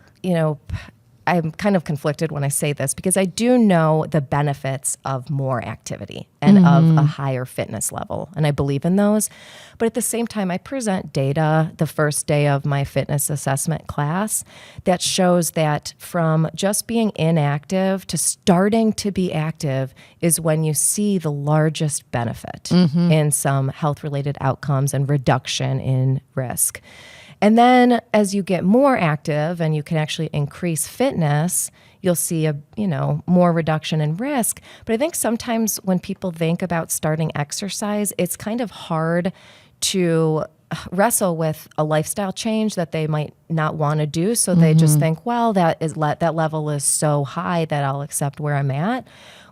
I'm kind of conflicted when I say this, because I do know the benefits of more activity and of a higher fitness level, and I believe in those. But at the same time, I present data the first day of my fitness assessment class that shows that from just being inactive to starting to be active is when you see the largest benefit in some health-related outcomes and reduction in risk. And then as you get more active and you can actually increase fitness, you'll see more reduction in risk. But I think sometimes when people think about starting exercise, it's kind of hard to wrestle with a lifestyle change that they might not want to do. So they just think, well, that level is so high that I'll accept where I'm at.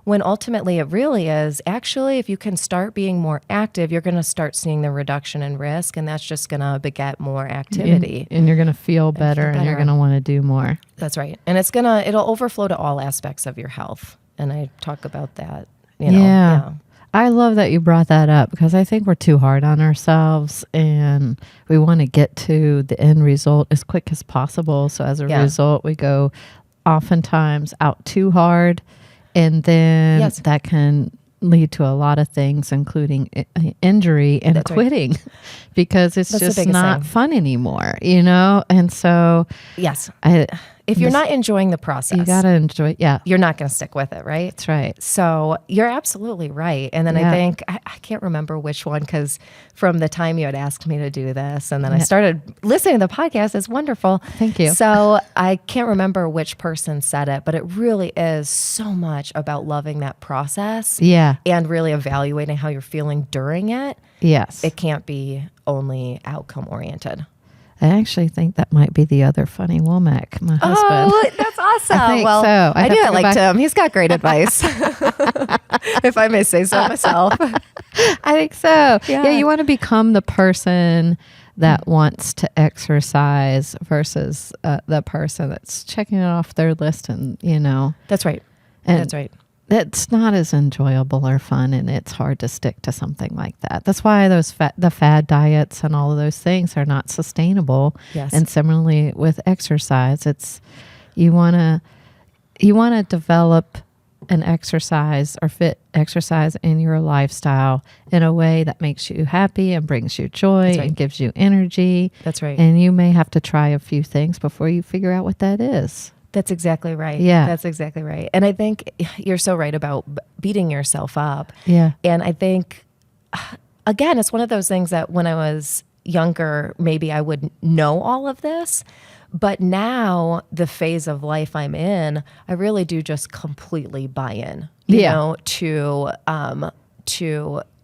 When ultimately it really is, actually, if you can start being more active, you're going to start seeing the reduction in risk, and that's just going to beget more activity. And you're going to feel better, and you're going to want to do more. That's right. And it'll overflow to all aspects of your health. And I talk about that, Yeah. I love that you brought that up, because I think we're too hard on ourselves, and we want to get to the end result as quick as possible. So as a result, we go oftentimes out too hard. And then that can lead to a lot of things, including injury and quitting, because it's just not fun anymore, And so, if you're not enjoying the process, you got to enjoy. Yeah. You're not going to stick with it. Right. That's right. So you're absolutely right. And then I think, I can't remember which one, because from the time you had asked me to do this, and then I started listening to the podcast, it's wonderful. Thank you. So I can't remember which person said it, but it really is so much about loving that process. Yeah. And really evaluating how you're feeling during it. Yes. It can't be only outcome oriented. I actually think that might be the other funny Womack, my husband. Oh, that's awesome. I think so. I knew I liked him. He's got great advice, if I may say so myself. I think so. Yeah, you want to become the person that wants to exercise versus the person that's checking it off their list and, That's right. And that's right. It's not as enjoyable or fun, and it's hard to stick to something like that. That's why the fad diets and all of those things are not sustainable. Yes. And similarly with exercise, it's you want to develop an exercise or fit exercise in your lifestyle in a way that makes you happy and brings you joy and gives you energy. That's right. And you may have to try a few things before you figure out what that is. That's exactly right. Yeah. That's exactly right. And I think you're so right about beating yourself up. Yeah. And I think, again, it's one of those things that when I was younger, maybe I would know all of this. But now the phase of life I'm in, I really do just completely buy in, you know, to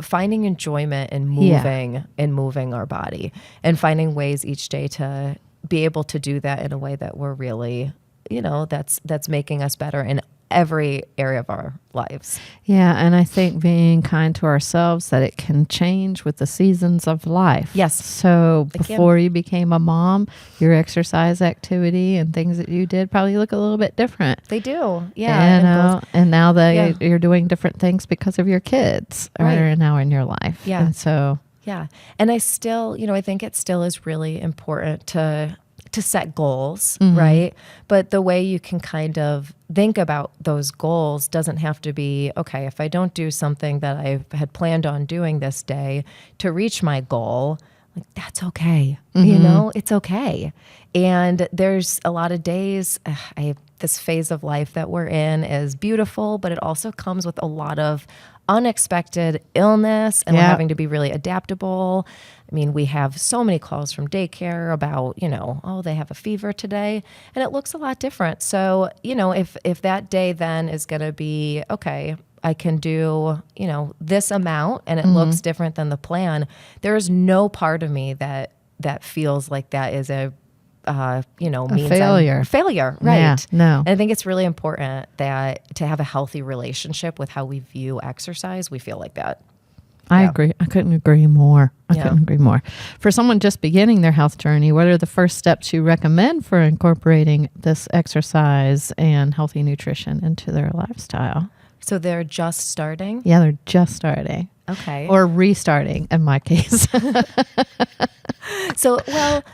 finding enjoyment in moving our body and finding ways each day to be able to do that in a way that we're really, that's making us better in every area of our lives. Yeah, and I think being kind to ourselves, that it can change with the seasons of life. Yes. So before you became a mom, your exercise activity and things that you did probably look a little bit different. They do. Yeah. And now that you're doing different things because of your kids are now in your life. Yeah. And so. Yeah. And I still, I think it still is really important to set goals, right? But the way you can kind of think about those goals doesn't have to be, okay, if I don't do something that I had planned on doing this day to reach my goal, like that's okay. It's okay. And there's a lot of days, this phase of life that we're in is beautiful, but it also comes with a lot of unexpected illness, and we're having to be really adaptable. I mean, we have so many calls from daycare about, they have a fever today, and it looks a lot different. So, if that day then is going to be, okay, I can do, this amount and it looks different than the plan, there is no part of me that feels like that is a means failure, right? Yeah, no. And I think it's really important that to have a healthy relationship with how we view exercise, we feel like that. I agree. I couldn't agree more. For someone just beginning their health journey, what are the first steps you recommend for incorporating this exercise and healthy nutrition into their lifestyle? So they're just starting? Yeah, they're just starting. Okay. Or restarting in my case. So,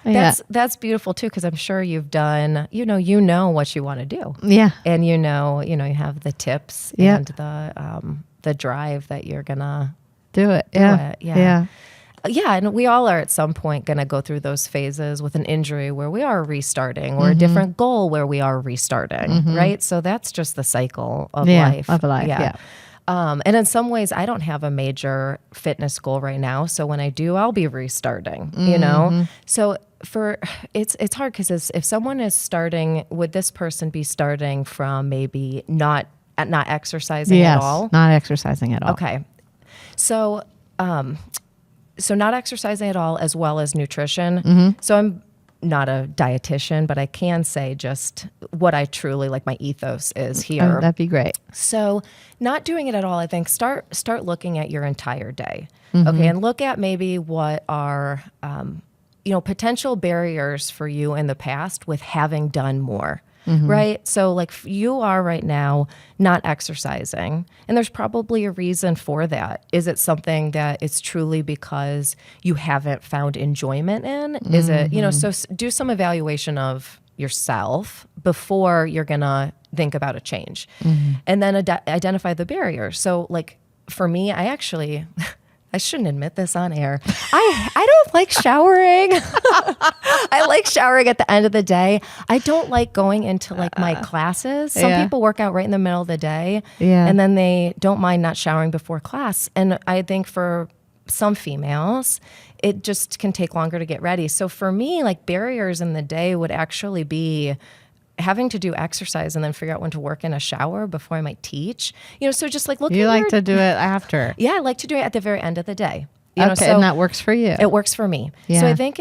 that's beautiful too, because I'm sure you've done, you know what you want to do. Yeah. And you have the tips and the drive that you're gonna do it. Yeah. And we all are at some point going to go through those phases with an injury where we are restarting, or a different goal where we are restarting, right? So that's just the cycle of life. Yeah. And in some ways, I don't have a major fitness goal right now. So when I do, I'll be restarting, So it's hard, because if someone is starting, would this person be starting from maybe not exercising at all? Not exercising at all. Okay. So not exercising at all, as well as nutrition. So I'm not a dietitian, but I can say just what I truly like, my ethos is here. Oh, that'd be great. So not doing it at all, I think start looking at your entire day. Okay. And look at maybe what are, potential barriers for you in the past with having done more. Right? So like you are right now not exercising, and there's probably a reason for that. Is it something that it's truly because you haven't found enjoyment in? Is it, so do some evaluation of yourself before you're going to think about a change. And then identify the barriers. So like for me, I shouldn't admit this on air. I don't like showering. I like showering at the end of the day. I don't like going into like my classes. Some people work out right in the middle of the day, and then they don't mind not showering before class. And I think for some females, it just can take longer to get ready. So for me, like barriers in the day would actually be having to do exercise and then figure out when to work in a shower before I might teach. So just like looking. You like to do it after? Yeah, I like to do it at the very end of the day. Okay, and that works for you. It works for me. Yeah. So I think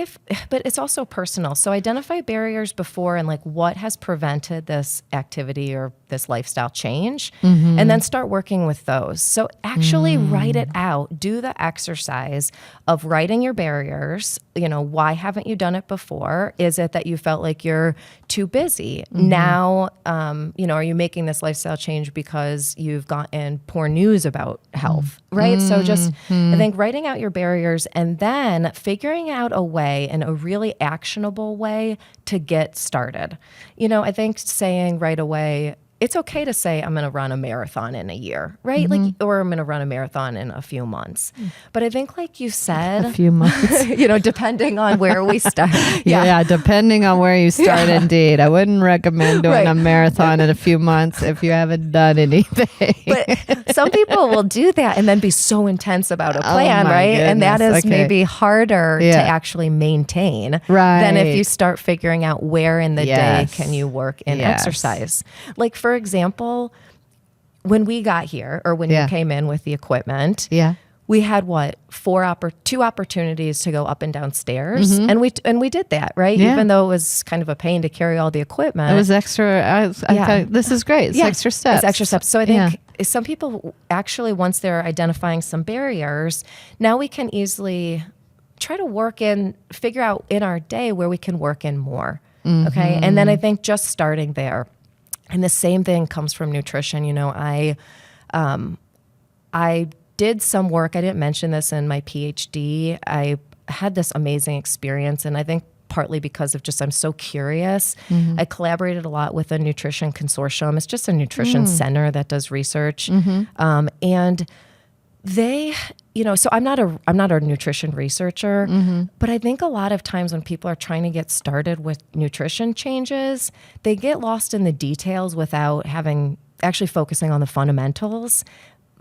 but it's also personal. So identify barriers before and like what has prevented this activity or this lifestyle change, and then start working with those. So actually write it out. Do the exercise of writing your barriers. Why haven't you done it before? Is it that you felt like you're too busy? Now, are you making this lifestyle change because you've gotten poor news about health, right? So just, I think writing out your barriers and then figuring out a way and a really actionable way to get started. I think saying right away, it's okay to say I'm going to run a marathon in a year, right? Like, or I'm going to run a marathon in a few months. But I think, like you said, a few months, depending on where we start. Yeah, depending on where you start, indeed. I wouldn't recommend doing a marathon in a few months if you haven't done anything. But some people will do that and then be so intense about a plan, right? Goodness. And that is maybe harder to actually maintain than if you start figuring out where in the day can you work in exercise. Like, for example, when we got here or when you came in with the equipment, we had two opportunities to go up and down stairs, and we did that, right? Even though it was kind of a pain to carry all the equipment. It was extra. I thought, this is great. It's extra steps. It's extra steps. So I think some people actually, once they're identifying some barriers, now we can easily try to figure out in our day where we can work in more. Okay. And then I think just starting there. And the same thing comes from nutrition. I did some work. I didn't mention this in my PhD. I had this amazing experience, and I think partly because of I'm so curious. I collaborated a lot with a nutrition consortium. It's just a nutrition center that does research, and they, so I'm not a nutrition researcher, but I think a lot of times when people are trying to get started with nutrition changes, they get lost in the details without actually focusing on the fundamentals.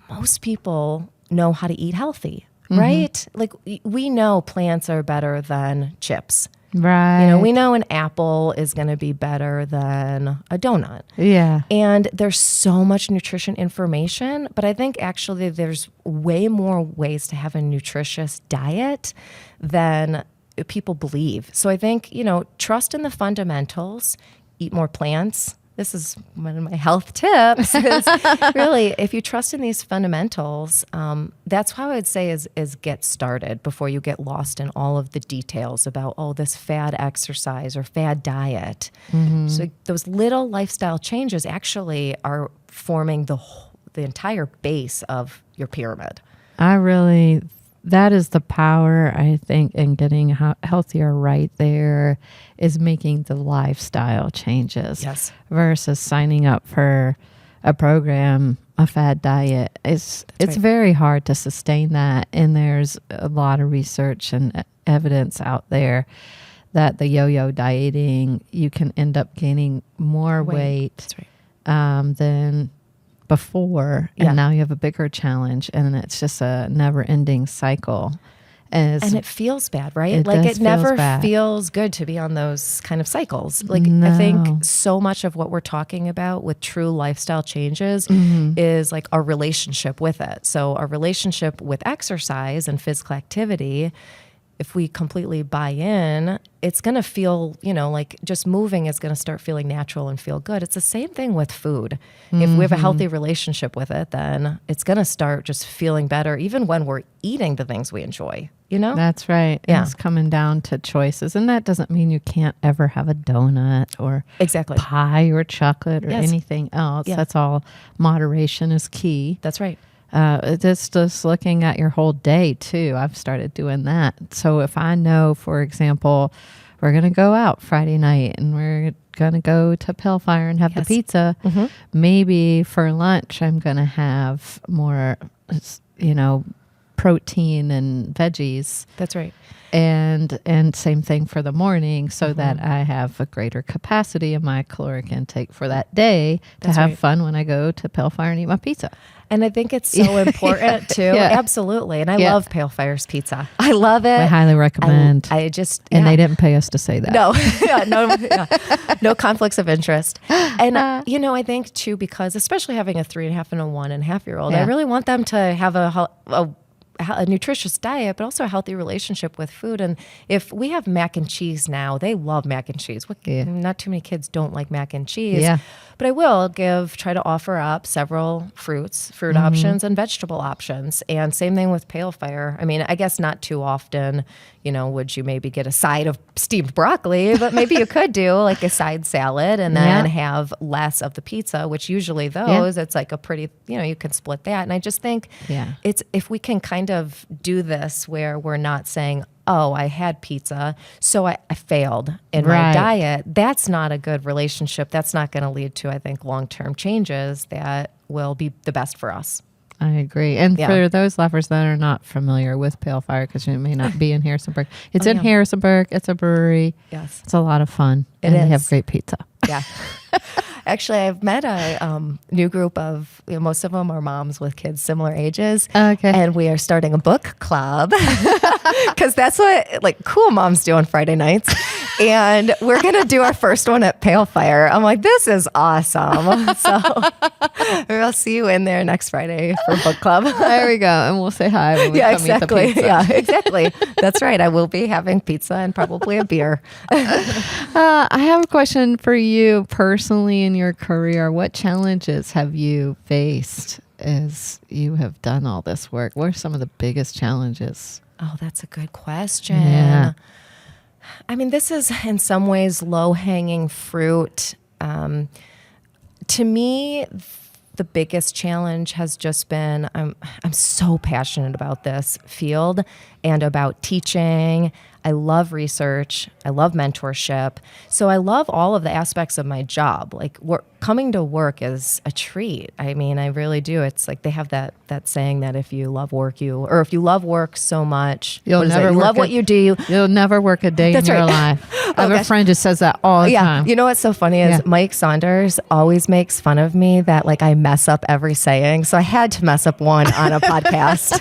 Most people know how to eat healthy, right? Like we know plants are better than chips. Right. We know an apple is going to be better than a donut. Yeah. And there's so much nutrition information, but I think actually there's way more ways to have a nutritious diet than people believe. So I think, trust in the fundamentals, eat more plants. This is one of my health tips. Is really, if you trust in these fundamentals, that's how I would say is get started before you get lost in all of the details about, this fad exercise or fad diet. So those little lifestyle changes actually are forming the entire base of your pyramid. That is the power, I think, in getting healthier right there, is making the lifestyle changes versus signing up for a program, a fad diet. It's very hard to sustain that. And there's a lot of research and evidence out there that the yo-yo dieting, you can end up gaining more weight than before, and now you have a bigger challenge, and it's just a never-ending cycle. And it feels bad, right? It never feels good to be on those kind of cycles. I think so much of what we're talking about with true lifestyle changes is like our relationship with it. So our relationship with exercise and physical activity, if we completely buy in, it's going to feel, like just moving is going to start feeling natural and feel good. It's the same thing with food. If we have a healthy relationship with it, then it's going to start just feeling better, even when we're eating the things we enjoy, That's right. Yeah. It's coming down to choices. And that doesn't mean you can't ever have a donut or pie or chocolate or anything else. Yeah. That's all. Moderation is key. That's right. It's just looking at your whole day too. I've started doing that. So if I know, for example, we're going to go out Friday night and we're going to go to Pale Fire and have the pizza. Maybe for lunch, I'm going to have more, protein and veggies. That's right. And same thing for the morning, so that I have a greater capacity in my caloric intake for that day to have fun when I go to Pale Fire and eat my pizza. And I think it's so important too. Absolutely. And I love Pale Fire's pizza. I love it. I highly recommend. I just, and they didn't pay us to say that. No, no conflicts of interest. And, I think too, because especially having a 3.5 and a 1.5-year-old, I really want them to have a nutritious diet, but also a healthy relationship with food. And if we have mac and cheese now, they love mac and cheese. Not too many kids don't like mac and cheese. Yeah. But I will try to offer up several fruit options and vegetable options. And same thing with Pale Fire. I mean, I guess not too often, would you maybe get a side of steamed broccoli, but maybe you could do like a side salad and then have less of the pizza, which usually it's like a pretty, you can split that. And I just think it's, if we can kind of do this where we're not saying, oh, I had pizza, so I failed in my diet. That's not a good relationship. That's not going to lead to, I think, long-term changes that will be the best for us. I agree. And for those laughers that are not familiar with Pale Fire, because you may not be in Harrisonburg, it's in Harrisonburg. It's a brewery. Yes. It's a lot of fun. They have great pizza. Yeah. Actually, I've met a new group of, most of them are moms with kids similar ages. Okay. And we are starting a book club because that's what cool moms do on Friday nights. And we're going to do our first one at Pale Fire. I'm like, this is awesome. So we'll see you in there next Friday for book club. There we go. And we'll say hi when we come eat the pizza. Yeah, exactly. That's right. I will be having pizza and probably a beer. I have a question for you personally in your career. What challenges have you faced as you have done all this work? What are some of the biggest challenges? Oh, that's a good question. Yeah. I mean, this is in some ways low-hanging fruit. To me, the biggest challenge has just been I'm so passionate about this field and about teaching. I love research. I love mentorship. So I love all of the aspects of my job. Coming to work is a treat. I mean, I really do. It's like they have that saying that if you love work, if you love work so much, you'll love what you do. You'll never work a day in your life. I have a friend who says that all the time. You know what's so funny is Mike Saunders always makes fun of me that I mess up every saying. So I had to mess up one on a podcast.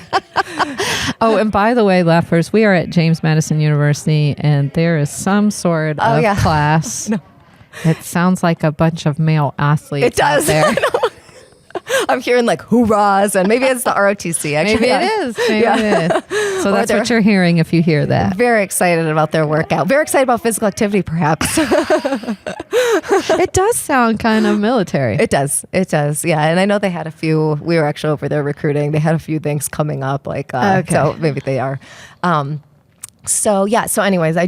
Oh, and by the way, laughers, we are at James Madison University, and there is some sort of class. No. It sounds like a bunch of male athletes. It does. Out there. I'm hearing hoorahs, and maybe it's the ROTC. Actually, maybe it is. Maybe it is. So that's what you're hearing if you hear that. Very excited about their workout. Very excited about physical activity, perhaps. It does sound kind of military. It does. It does. Yeah. And I know they had a few. We were actually over there recruiting. They had a few things coming up. So maybe they are. So anyways, I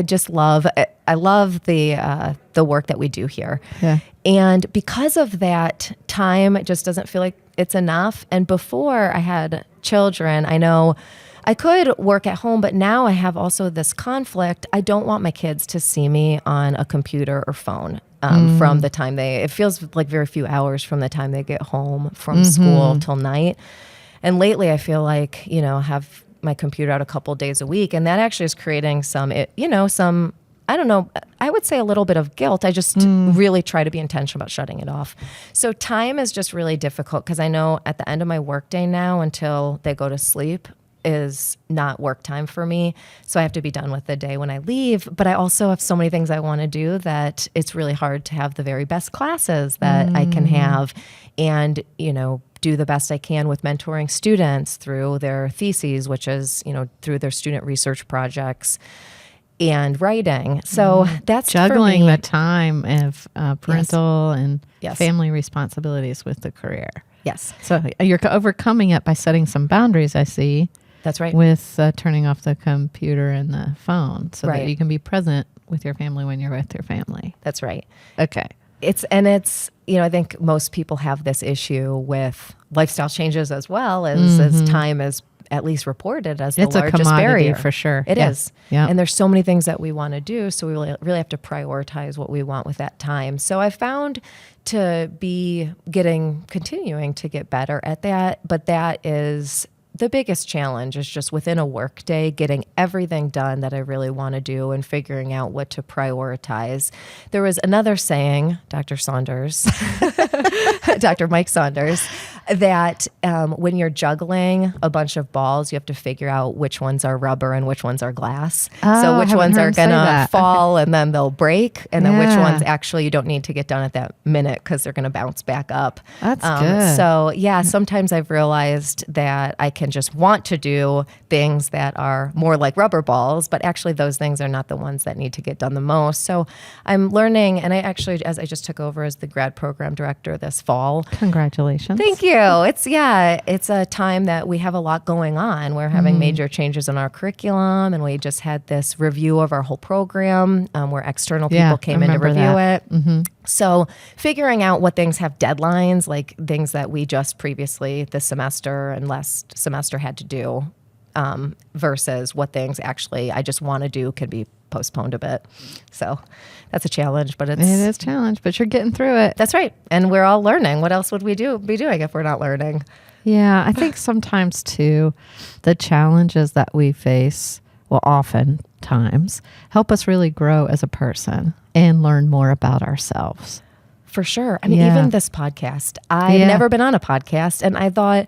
just love the work that we do here. Yeah. And because of that, time just doesn't feel like it's enough. And before I had children, I know I could work at home, but now I have also this conflict. I don't want my kids to see me on a computer or phone from the time it feels like very few hours from the time they get home from school till night. And lately I feel like, have my computer out a couple days a week. And that actually is creating some, I don't know, I would say a little bit of guilt. I just really try to be intentional about shutting it off. So time is just really difficult because I know at the end of my workday now until they go to sleep is not work time for me. So I have to be done with the day when I leave. But I also have so many things I want to do that it's really hard to have the very best classes that I can have and, do the best I can with mentoring students through their theses, which is, through their student research projects. And writing. So that's juggling the time of parental and family responsibilities with the career. Yes. So you're overcoming it by setting some boundaries, I see. That's right. With turning off the computer and the phone so that you can be present with your family when you're with your family. That's right. Okay. It's I think most people have this issue with lifestyle changes as well as time is at least reported as the it's largest a commodity barrier. for sure. It is. Yeah. And there's so many things that we want to do. So we really have to prioritize what we want with that time. So I found to be continuing to get better at that. But that is the biggest challenge, is just within a work day, getting everything done that I really want to do and figuring out what to prioritize. There was another saying, Dr. Saunders, Dr. Mike Saunders, that when you're juggling a bunch of balls, you have to figure out which ones are rubber and which ones are glass. So which ones are going to fall and then they'll break, and then which ones actually you don't need to get done at that minute because they're going to bounce back up. That's good. So yeah, sometimes I've realized that I can just want to do things that are more like rubber balls, but actually those things are not the ones that need to get done the most. So I'm learning, and I actually, as I just took over as the grad program director this fall. Congratulations. Thank you. It's a time that we have a lot going on. We're having major changes in our curriculum, and we just had this review of our whole program where external people came in to review it. Mm-hmm. So figuring out what things have deadlines, like things that we just previously this semester and last semester had to do, versus what things actually I just want to do could be postponed a bit. So that's a challenge, but it is a challenge, but you're getting through it. That's right. And we're all learning. What else would we be doing if we're not learning? Yeah, I think sometimes too, the challenges that we face will oftentimes help us really grow as a person and learn more about ourselves. For sure. I mean, even this podcast, I've never been on a podcast, and I thought,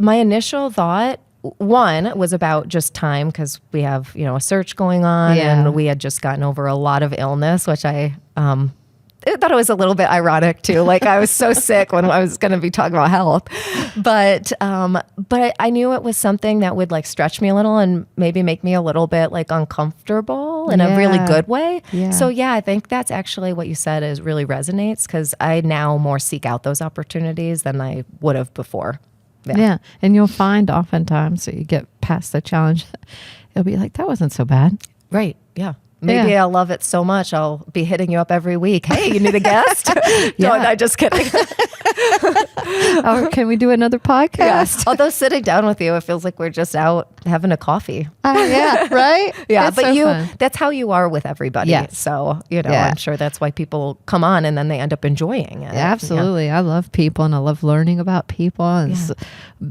my initial thought, one, was about just time, because we have, a search going on, and we had just gotten over a lot of illness, which I thought it was a little bit ironic too. Like, I was so sick when I was going to be talking about health, but I knew it was something that would like stretch me a little and maybe make me a little bit like uncomfortable in a really good way. Yeah. So I think that's actually what you said is really resonates, because I now more seek out those opportunities than I would have before. Yeah. And you'll find oftentimes that you get past the challenge, it'll be like, that wasn't so bad. Right. Yeah. Maybe I'll love it so much, I'll be hitting you up every week. Hey, you need a guest? No, just kidding. Or can we do another podcast? Yeah. Although sitting down with you, it feels like we're just out having a coffee. Right? Yeah, it's but so fun. That's how you are with everybody. Yes. So, I'm sure that's why people come on and then they end up enjoying it. Absolutely. Yeah. I love people, and I love learning about people. And it's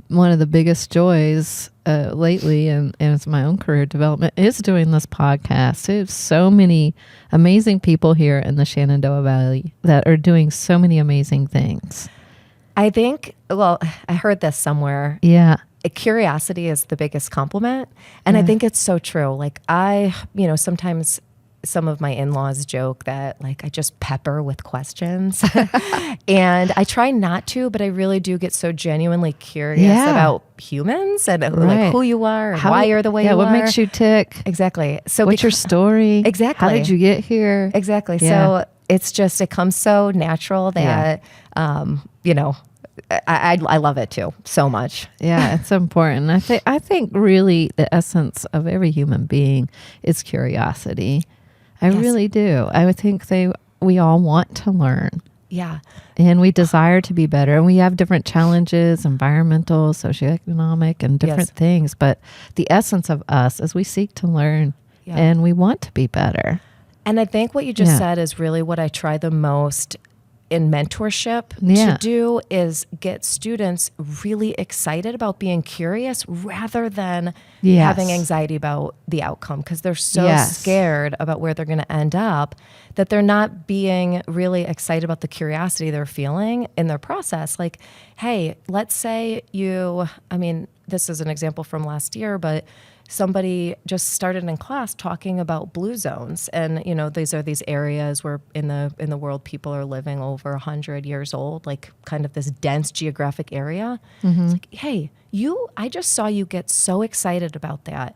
one of the biggest joys lately, and it's my own career development, is doing this podcast. There's so many amazing people here in the Shenandoah Valley that are doing so many amazing things. I think, I heard this somewhere. Yeah. Curiosity is the biggest compliment. And I think it's so true. Like sometimes some of my in-laws joke that like I just pepper with questions and I try not to, but I really do get so genuinely curious about humans and like who you are and why you're the way you are. What makes you tick? Exactly. So what's your story? Exactly. How did you get here? Exactly. Yeah. So it's just, it comes so natural that, I love it too so much. Yeah, it's important. I think really the essence of every human being is curiosity. I really do. I would think we all want to learn. Yeah. And we desire to be better. And we have different challenges, environmental, socioeconomic, and different things. But the essence of us is we seek to learn and we want to be better. And I think what you just said is really what I try the most in mentorship to do, is get students really excited about being curious rather than having anxiety about the outcome, because they're so scared about where they're going to end up that they're not being really excited about the curiosity they're feeling in their process. Like, hey, let's say this is an example from last year, but somebody just started in class talking about blue zones, and these are these areas where in the world people are living over 100 years old, like kind of this dense geographic area. Mm-hmm. It's like, hey, I just saw you get so excited about that.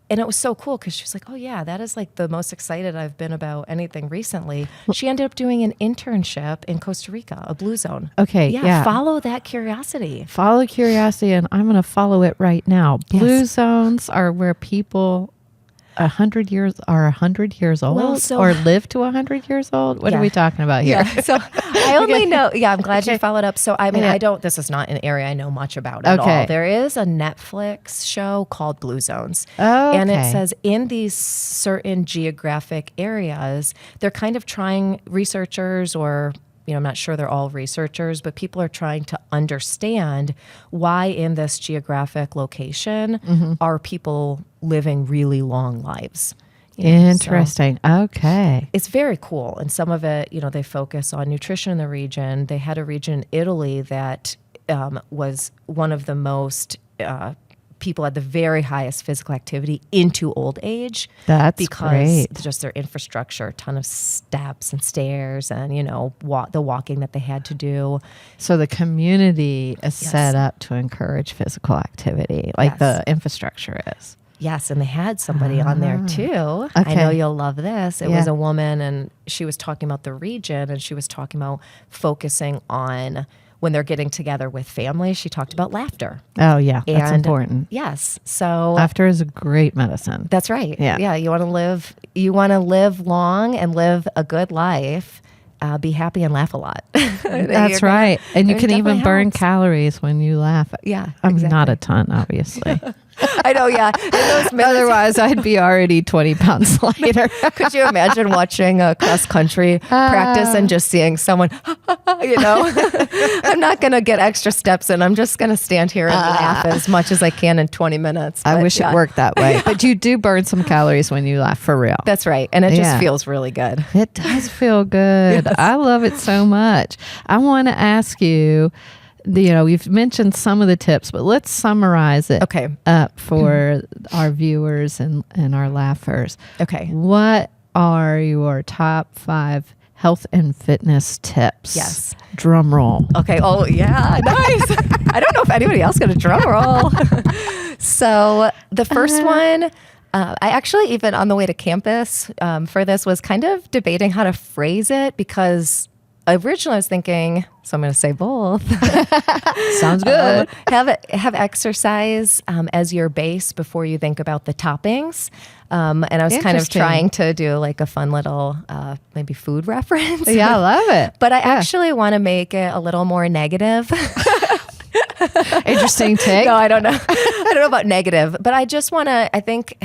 And it was so cool because she was like, oh yeah, that is like the most excited I've been about anything recently. She ended up doing an internship in Costa Rica, a blue zone. Okay. Yeah. Follow that curiosity. Follow curiosity, and I'm going to follow it right now. Blue zones are where people 100 years old or live to 100 years old? What are we talking about here? Yeah. So I only know, I'm glad you followed up. So, I mean, this is not an area I know much about at all. There is a Netflix show called Blue Zones. And it says in these certain geographic areas, they're kind of trying researchers or I'm not sure they're all researchers, but people are trying to understand why in this geographic location are people living really long lives. Interesting. So okay. It's very cool. And some of it, they focus on nutrition in the region. They had a region in Italy that was one of the most people had the very highest physical activity into old age. That's because great. Just their infrastructure, a ton of steps and stairs and, the walking that they had to do. So the community is set up to encourage physical activity, like the infrastructure is. Yes, and they had somebody on there too. Okay. I know you'll love this. It was a woman, and she was talking about the region, and she was talking about focusing on when they're getting together with family. She talked about laughter. Oh, yeah. That's important. Yes. So laughter is a great medicine. That's right. Yeah. Yeah. You want to live long and live a good life. Be happy and laugh a lot. That's right. And you can even burn calories when you laugh. Yeah. Exactly. Not a ton, obviously. I know, yeah. Otherwise, I'd be already 20 pounds lighter. Could you imagine watching a cross-country practice and just seeing someone, I'm not going to get extra steps in. I'm just going to stand here and laugh as much as I can in 20 minutes. I wish it worked that way. But you do burn some calories when you laugh, for real. That's right. And it just feels really good. It does feel good. Yes. I love it so much. I want to ask you, you've mentioned some of the tips, but let's summarize it up for our viewers and our laughers. Okay. What are your top 5 health and fitness tips? Yes. Drum roll. Okay. Oh, yeah. Nice. I don't know if anybody else got a drum roll. So the first one, I actually, even on the way to campus for this, was kind of debating how to phrase it, because originally I was thinking, so I'm going to say both. Sounds good. Have exercise as your base before you think about the toppings. And I was kind of trying to do like a fun little maybe food reference. Yeah, I love it. But I actually want to make it a little more negative. Interesting take. No, I don't know. I don't know about negative, but I just want to, I think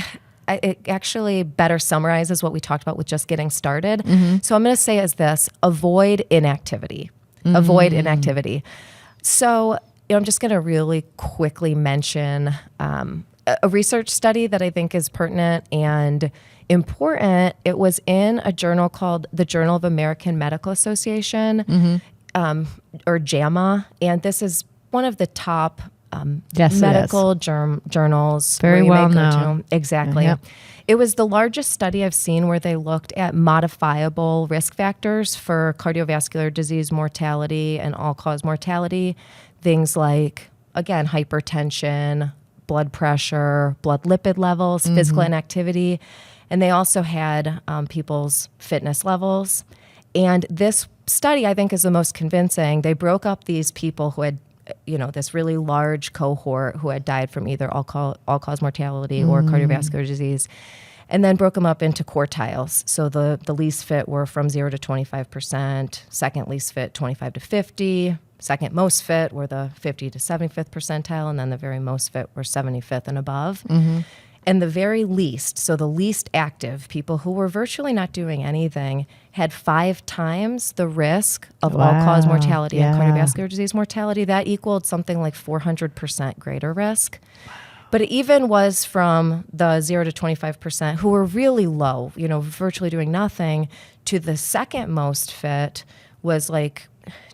it actually better summarizes what we talked about with just getting started. So I'm going to say as this: avoid inactivity. Avoid inactivity. So I'm just going to really quickly mention a research study that I think is pertinent and important. It was in a journal called the Journal of American Medical Association, or JAMA, and this is one of the top medical journals. Very well known. Exactly. Yep. It was the largest study I've seen where they looked at modifiable risk factors for cardiovascular disease mortality and all-cause mortality. Things like, again, hypertension, blood pressure, blood lipid levels, physical inactivity. And they also had people's fitness levels. And this study, I think, is the most convincing. They broke up these people who had this really large cohort who had died from either all-cause mortality or cardiovascular disease, and then broke them up into quartiles. So the least fit were from 0 to 25%, second least fit 25 to 50, second most fit were the 50 to 75th percentile, and then the very most fit were 75th and above. And the very least, so the least active people who were virtually not doing anything, had 5 times the risk of all-cause mortality and cardiovascular disease mortality. That equaled something like 400% greater risk. But it even was from the 0 to 25% who were really low, virtually doing nothing, to the second most fit was like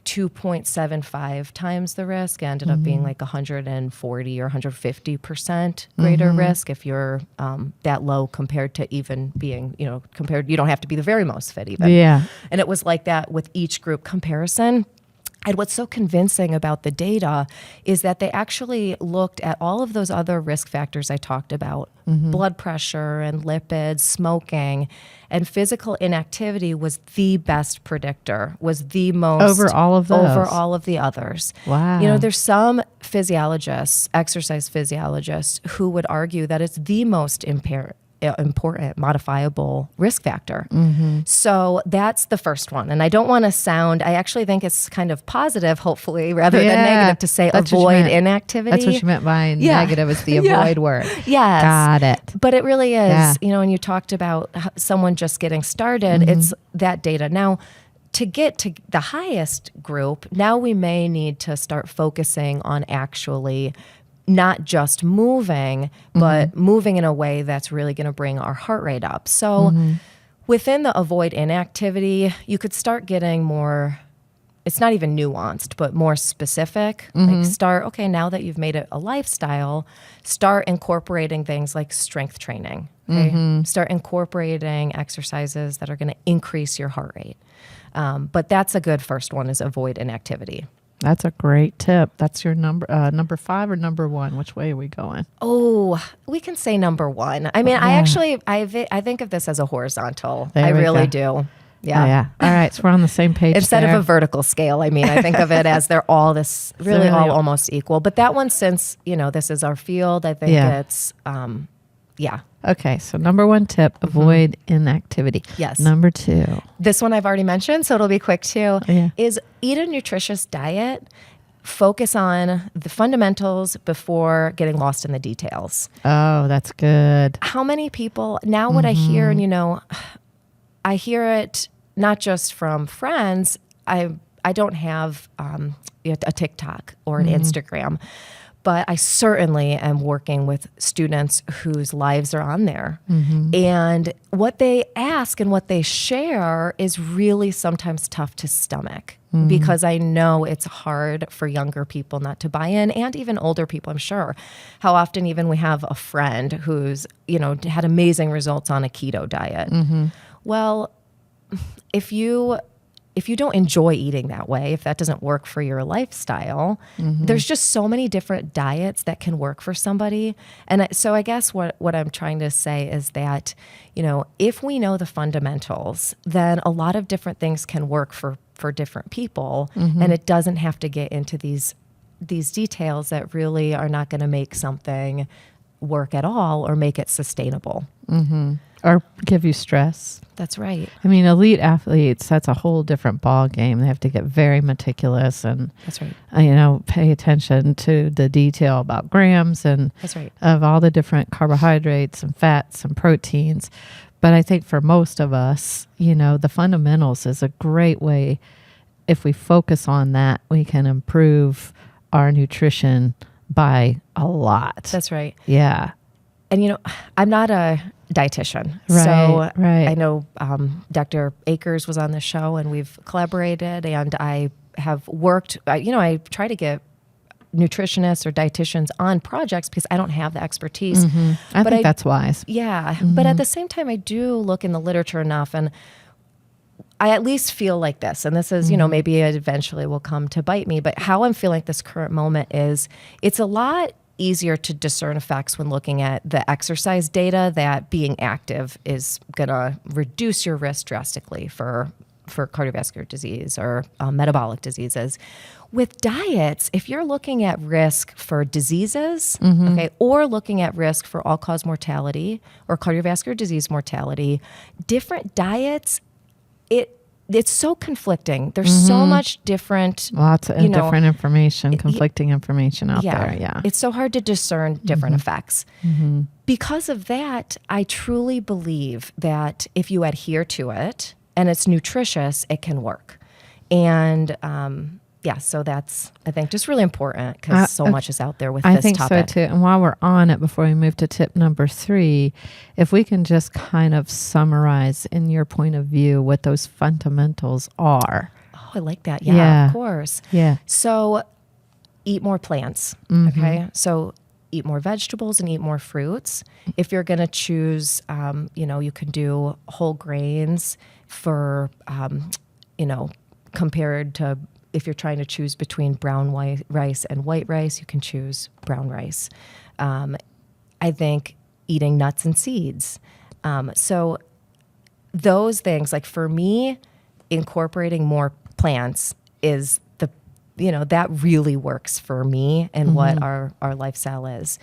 2.75 times the risk, ended up being like 140 or 150% greater risk if you're that low compared to even being, you don't have to be the very most fit even. Yeah. And it was like that with each group comparison. And what's so convincing about the data is that they actually looked at all of those other risk factors I talked about, blood pressure and lipids, smoking, and physical inactivity was the best predictor, was the most over all of those, over all of the others. Wow. There's some physiologists, exercise physiologists, who would argue that it's the most important modifiable risk factor. So that's the first one. And I don't want to sound, I actually think it's kind of positive, hopefully, rather than negative, to say avoid inactivity. That's what you meant by negative, is the avoid word. Yes. Got it. But it really is, and you talked about someone just getting started, it's that data. Now, to get to the highest group, now we may need to start focusing on actually not just moving, but moving in a way that's really going to bring our heart rate up. So within the avoid inactivity, you could start getting more, it's not even nuanced, but more specific. Like start, now that you've made it a lifestyle, start incorporating things like strength training. Okay? Start incorporating exercises that are going to increase your heart rate. But that's a good first one, is avoid inactivity. That's a great tip. That's your number 5 or number 1? Which way are we going? Oh, we can say number 1. I mean, I think of this as a horizontal. I really do. Yeah. Oh, yeah. All right. So we're on the same page. Instead of a vertical scale, I mean, I think of it as they're all this really all almost equal. But that one, since, this is our field, I think it's, Okay. So number 1 tip, avoid inactivity. Yes. Number 2. This one I've already mentioned, so it'll be quick too, is eat a nutritious diet. Focus on the fundamentals before getting lost in the details. Oh, that's good. How many people, now what I hear, and I hear it not just from friends. I don't have a TikTok or an Instagram, but I certainly am working with students whose lives are on there. And what they ask and what they share is really sometimes tough to stomach, because I know it's hard for younger people not to buy in, and even older people, I'm sure. How often even we have a friend who's, had amazing results on a keto diet. Well, if you don't enjoy eating that way, if that doesn't work for your lifestyle, there's just so many different diets that can work for somebody. And so I guess what I'm trying to say is that, if we know the fundamentals, then a lot of different things can work for different people. And it doesn't have to get into these details that really are not going to make something work at all or make it sustainable. Or give you stress. That's right. I mean, elite athletes, that's a whole different ball game. They have to get very meticulous and, that's right. Pay attention to the detail about grams and that's right. of all the different carbohydrates and fats and proteins. But I think for most of us, the fundamentals is a great way. If we focus on that, we can improve our nutrition by a lot. That's right. Yeah. And, I'm not a dietitian. Right, so right. I know Dr. Akers was on the show, and we've collaborated, and I have worked, I try to get nutritionists or dietitians on projects because I don't have the expertise. I think that's wise. Yeah. But at the same time, I do look in the literature enough, and I at least feel like this, and this is, maybe it eventually will come to bite me, but how I'm feeling at this current moment is it's a lot easier to discern effects when looking at the exercise data, that being active is going to reduce your risk drastically for cardiovascular disease or metabolic diseases. With diets, if you're looking at risk for diseases, or looking at risk for all-cause mortality or cardiovascular disease mortality, different diets, it's so conflicting. There's so much different... Lots of different information, conflicting information out there. Yeah. It's so hard to discern different effects. Because of that, I truly believe that if you adhere to it and it's nutritious, it can work. And so that's, I think, just really important because so much is out there with this topic. I think so too. And while we're on it, before we move to tip number 3, if we can just kind of summarize in your point of view what those fundamentals are. Oh, I like that. Yeah, of course. Yeah. So eat more plants. Okay. So eat more vegetables and eat more fruits. If you're going to choose, you can do whole grains for, compared to, if you're trying to choose between brown rice and white rice, you can choose brown rice. I think eating nuts and seeds. So those things, like for me, incorporating more plants is that really works for me and what our lifestyle is.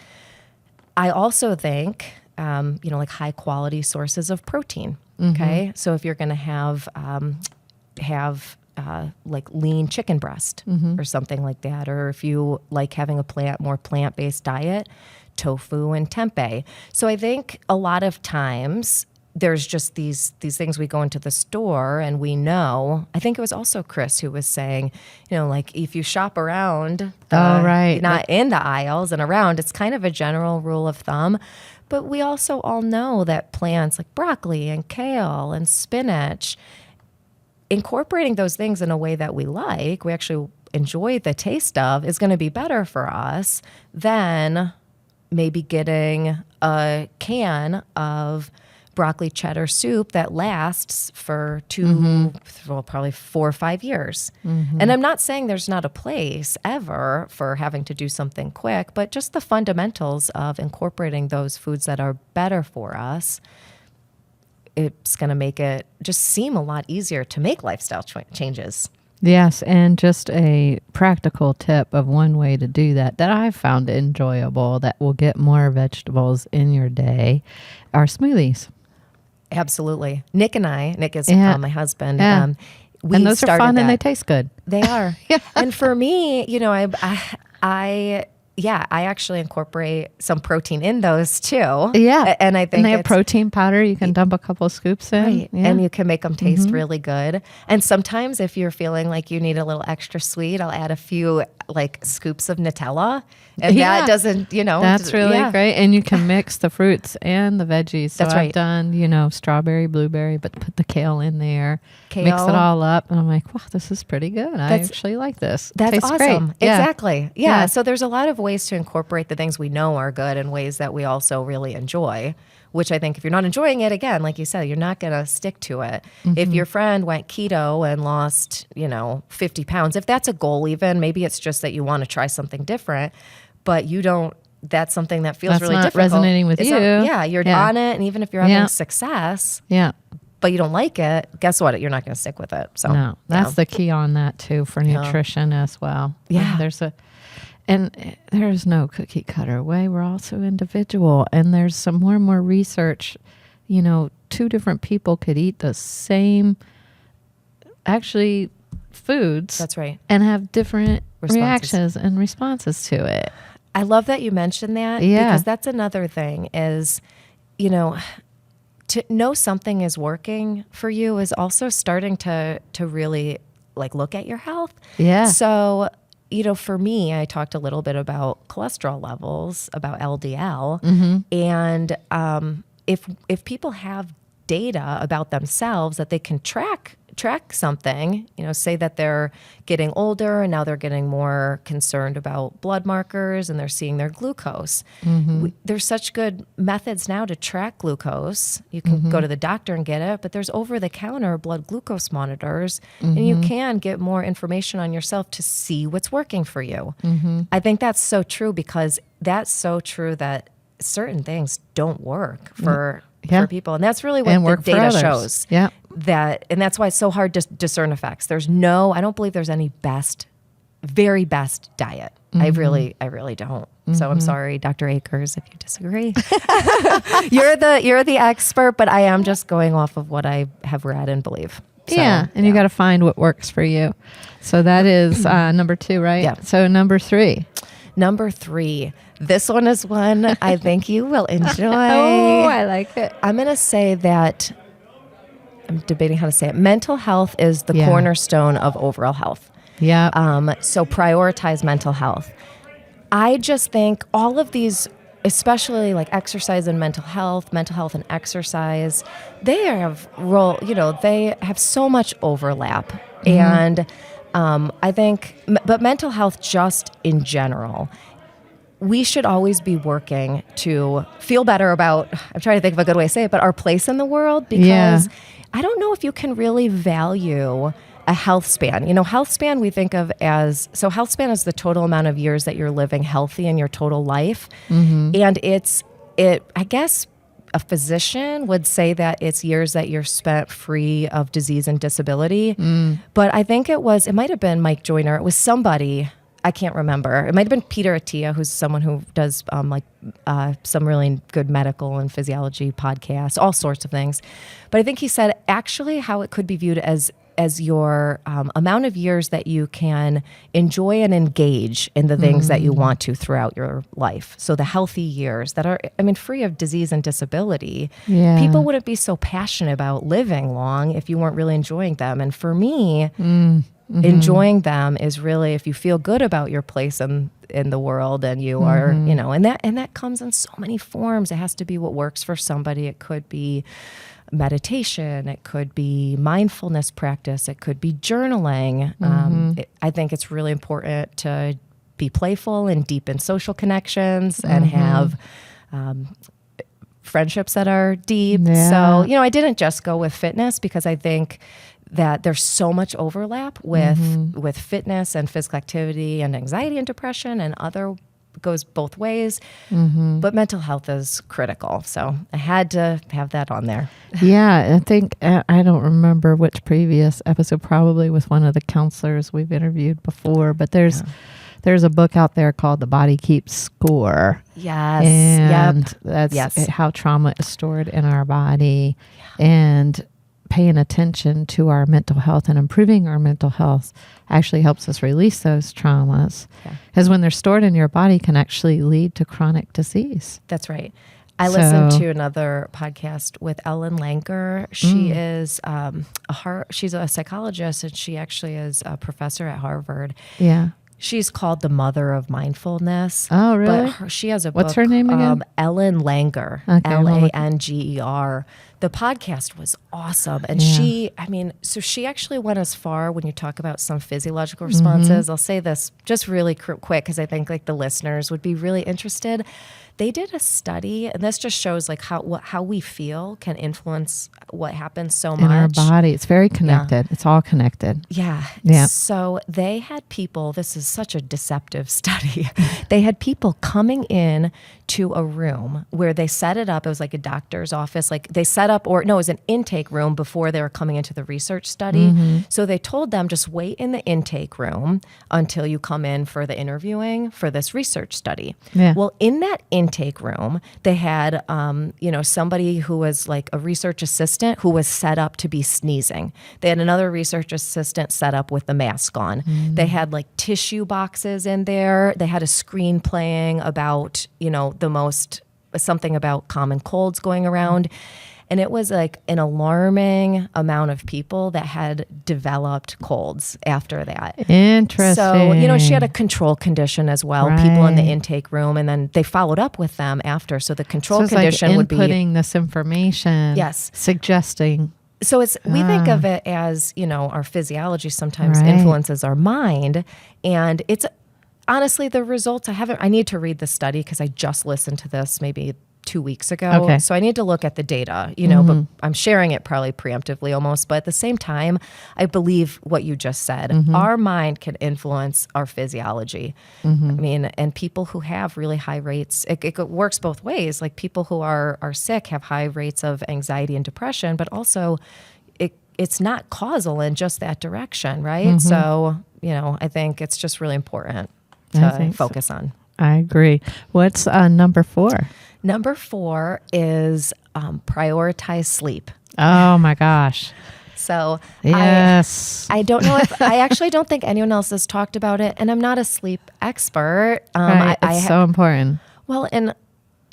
I also think like high quality sources of protein. Okay. So if you're going to have like lean chicken breast or something like that, or if you like having a more plant-based diet, tofu and tempeh. So I think a lot of times there's just these things we go into the store and we know. I think it was also Chris who was saying, like if you shop around, not in the aisles and around, it's kind of a general rule of thumb. But we also all know that plants like broccoli and kale and spinach, incorporating those things in a way that we actually enjoy the taste of, is going to be better for us than maybe getting a can of broccoli cheddar soup that lasts for probably 4 or 5 years. And I'm not saying there's not a place ever for having to do something quick, but just the fundamentals of incorporating those foods that are better for us, it's going to make it just seem a lot easier to make lifestyle changes. Yes, and just a practical tip of one way to do that I've found enjoyable that will get more vegetables in your day are smoothies. Absolutely. Nick is my husband. Yeah. And those are fun and they taste good. They are. And for me, I actually incorporate some protein in those too. Yeah. And I think they have protein powder. You can dump a couple of scoops in. Right. Yeah. And you can make them taste really good. And sometimes if you're feeling like you need a little extra sweet, I'll add a few like scoops of Nutella. And that doesn't, That's really great. And you can mix the fruits and the veggies. So That's right. I've done, strawberry, blueberry, but put the kale in there, mix it all up. And I'm like, wow, this is pretty good. I actually like this. That's tastes awesome. Great. Yeah. Exactly. Yeah. So there's a lot of ways to incorporate the things we know are good in ways that we also really enjoy, which I think if you're not enjoying it, again, like you said, you're not going to stick to it. If your friend went keto and lost, 50 pounds, if that's a goal even, maybe it's just that you want to try something different, but that's something that feels really difficult. Resonating with you. You're on it. And even if you're having success, but you don't like it, guess what? You're not going to stick with it. So no, that's the key on that too for nutrition as well. Yeah. There's no cookie cutter way. We're also individual. And there's some more and more research, 2 different people could eat the same foods. That's right. And have different reactions and responses to it. I love that you mentioned that because that's another thing is, to know something is working for you is also starting to really like look at your health. Yeah. So, for me, I talked a little bit about cholesterol levels, about LDL, and if people have data about themselves that they can track something, say that they're getting older and now they're getting more concerned about blood markers and they're seeing their glucose. There's such good methods now to track glucose. You can go to the doctor and get it, but there's over-the-counter blood glucose monitors, and you can get more information on yourself to see what's working for you. I think that's so true because that's so true that certain things don't work for people. And that's really what the data shows. Yeah. And that's why it's so hard to discern effects. I don't believe there's any very best diet. I really don't. So I'm sorry, Dr. Akers, if you disagree. You're the expert, but I am just going off of what I have read and believe. So, you got to find what works for you. So that is number 2, right? Yeah. So number 3. Number 3. This one is one I think you will enjoy. Oh, I like it. I'm going to say that, I'm debating how to say it. Mental health is the cornerstone of overall health. Yeah. So prioritize mental health. I just think all of these, especially like exercise and mental health and exercise, they have they have so much overlap. And I think, but mental health just in general, we should always be working to feel better about, I'm trying to think of a good way to say it, but our place in the world, because I don't know if you can really value a health span. Health span we think of as, so health span is the total amount of years that you're living healthy in your total life. And I guess a physician would say that it's years that you're spent free of disease and disability. But I think it might have been Mike Joyner. It was somebody, I can't remember. It might have been Peter Attia, who's someone who does some really good medical and physiology podcasts, all sorts of things. But I think he said actually how it could be viewed as your amount of years that you can enjoy and engage in the things that you want to throughout your life. So the healthy years that are, free of disease and disability. Yeah. People wouldn't be so passionate about living long if you weren't really enjoying them. And for me, enjoying them is really, if you feel good about your place in the world and you are, and that comes in so many forms. It has to be what works for somebody. It could be meditation, it could be mindfulness practice, it could be journaling. I think it's really important to be playful and deepen social connections and have friendships that are deep. So, I didn't just go with fitness because I think that there's so much overlap with fitness and physical activity and anxiety and depression and other goes both ways, but mental health is critical. So I had to have that on there. Yeah, I think, I don't remember which previous episode, probably with one of the counselors we've interviewed before, but there's a book out there called The Body Keeps Score. Yes. And that's how trauma is stored in our body. And paying attention to our mental health and improving our mental health actually helps us release those traumas. Because when they're stored in your body can actually lead to chronic disease. That's right. I listened to another podcast with Ellen Lanker. She is she's a psychologist, and she actually is a professor at Harvard. Yeah. She's called the mother of mindfulness. Oh, really? But she has a book. What's her name again? Ellen Langer. Okay, Langer. The podcast was awesome. And she actually went as far when you talk about some physiological responses. I'll say this just really quick because I think the listeners would be really interested. They did a study, and this just shows how we feel can influence what happens so much. In our body. It's very connected. Yeah. It's all connected. Yeah. So they had people, this is such a deceptive study. They had people coming in to a room where they set it up. It was like a doctor's office. They set up, it was an intake room before they were coming into the research study. So they told them, just wait in the intake room until you come in for the interviewing for this research study. Yeah. Well, in that intake room, they had, somebody who was like a research assistant who was set up to be sneezing. They had another research assistant set up with the mask on. They had tissue boxes in there. They had a screen playing about, something about common colds going around. And it was an alarming amount of people that had developed colds after that. Interesting. So, she had a control condition as well, people in the intake room, and then they followed up with them after. So the control condition would be inputting this information. Yes. Suggesting. So we think of it as, our physiology sometimes influences our mind. And it's honestly the results. I need to read the study because I just listened to this maybe 2 weeks ago. Okay. So I need to look at the data, but I'm sharing it probably preemptively almost. But at the same time, I believe what you just said. Our mind can influence our physiology. And people who have really high rates, it works both ways. People who are sick have high rates of anxiety and depression, but also it's not causal in just that direction, right? So, I think it's just really important to focus on. I agree. What's number 4? Number 4 is prioritize sleep. Oh my gosh. So yes. I don't know I actually don't think anyone else has talked about it, and I'm not a sleep expert. It's so important. Well, and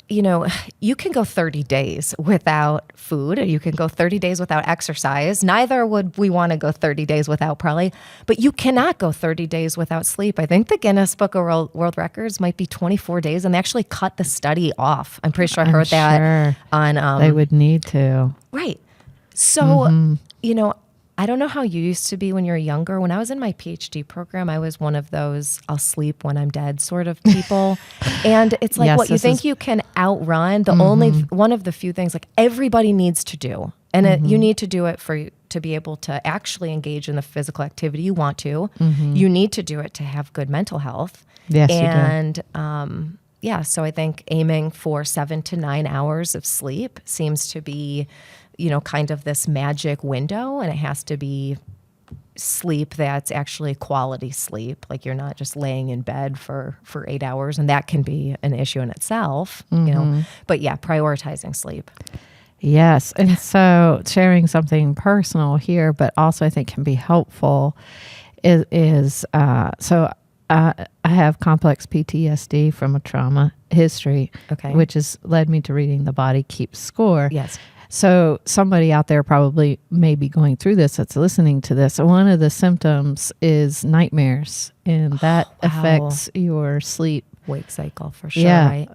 you can go 30 days without food, or you can go 30 days without exercise. Neither would we want to go 30 days without probably, but you cannot go 30 days without sleep. I think the Guinness Book of World Records might be 24 days, and they actually cut the study off. I'm pretty sure I heard that on... they would need to. Right. So, I don't know how you used to be when you were younger. When I was in my PhD program, I was one of those I'll sleep when I'm dead sort of people. And it's what you think you can outrun, the only one of the few things everybody needs to do. And you need to do it to be able to actually engage in the physical activity you want to. You need to do it to have good mental health. Yes, and, you do. So I think aiming for 7 to 9 hours of sleep seems to be kind of this magic window, and it has to be sleep that's actually quality sleep. Like you're not just laying in bed for 8 hours, and that can be an issue in itself, but yeah, prioritizing sleep. Yes. And so sharing something personal here, but also I think can be helpful is I have complex PTSD from a trauma history, which has led me to reading The Body Keeps Score. Yes. So somebody out there probably may be going through this that's listening to this. One of the symptoms is nightmares, and that affects your sleep. Wake cycle for sure, right?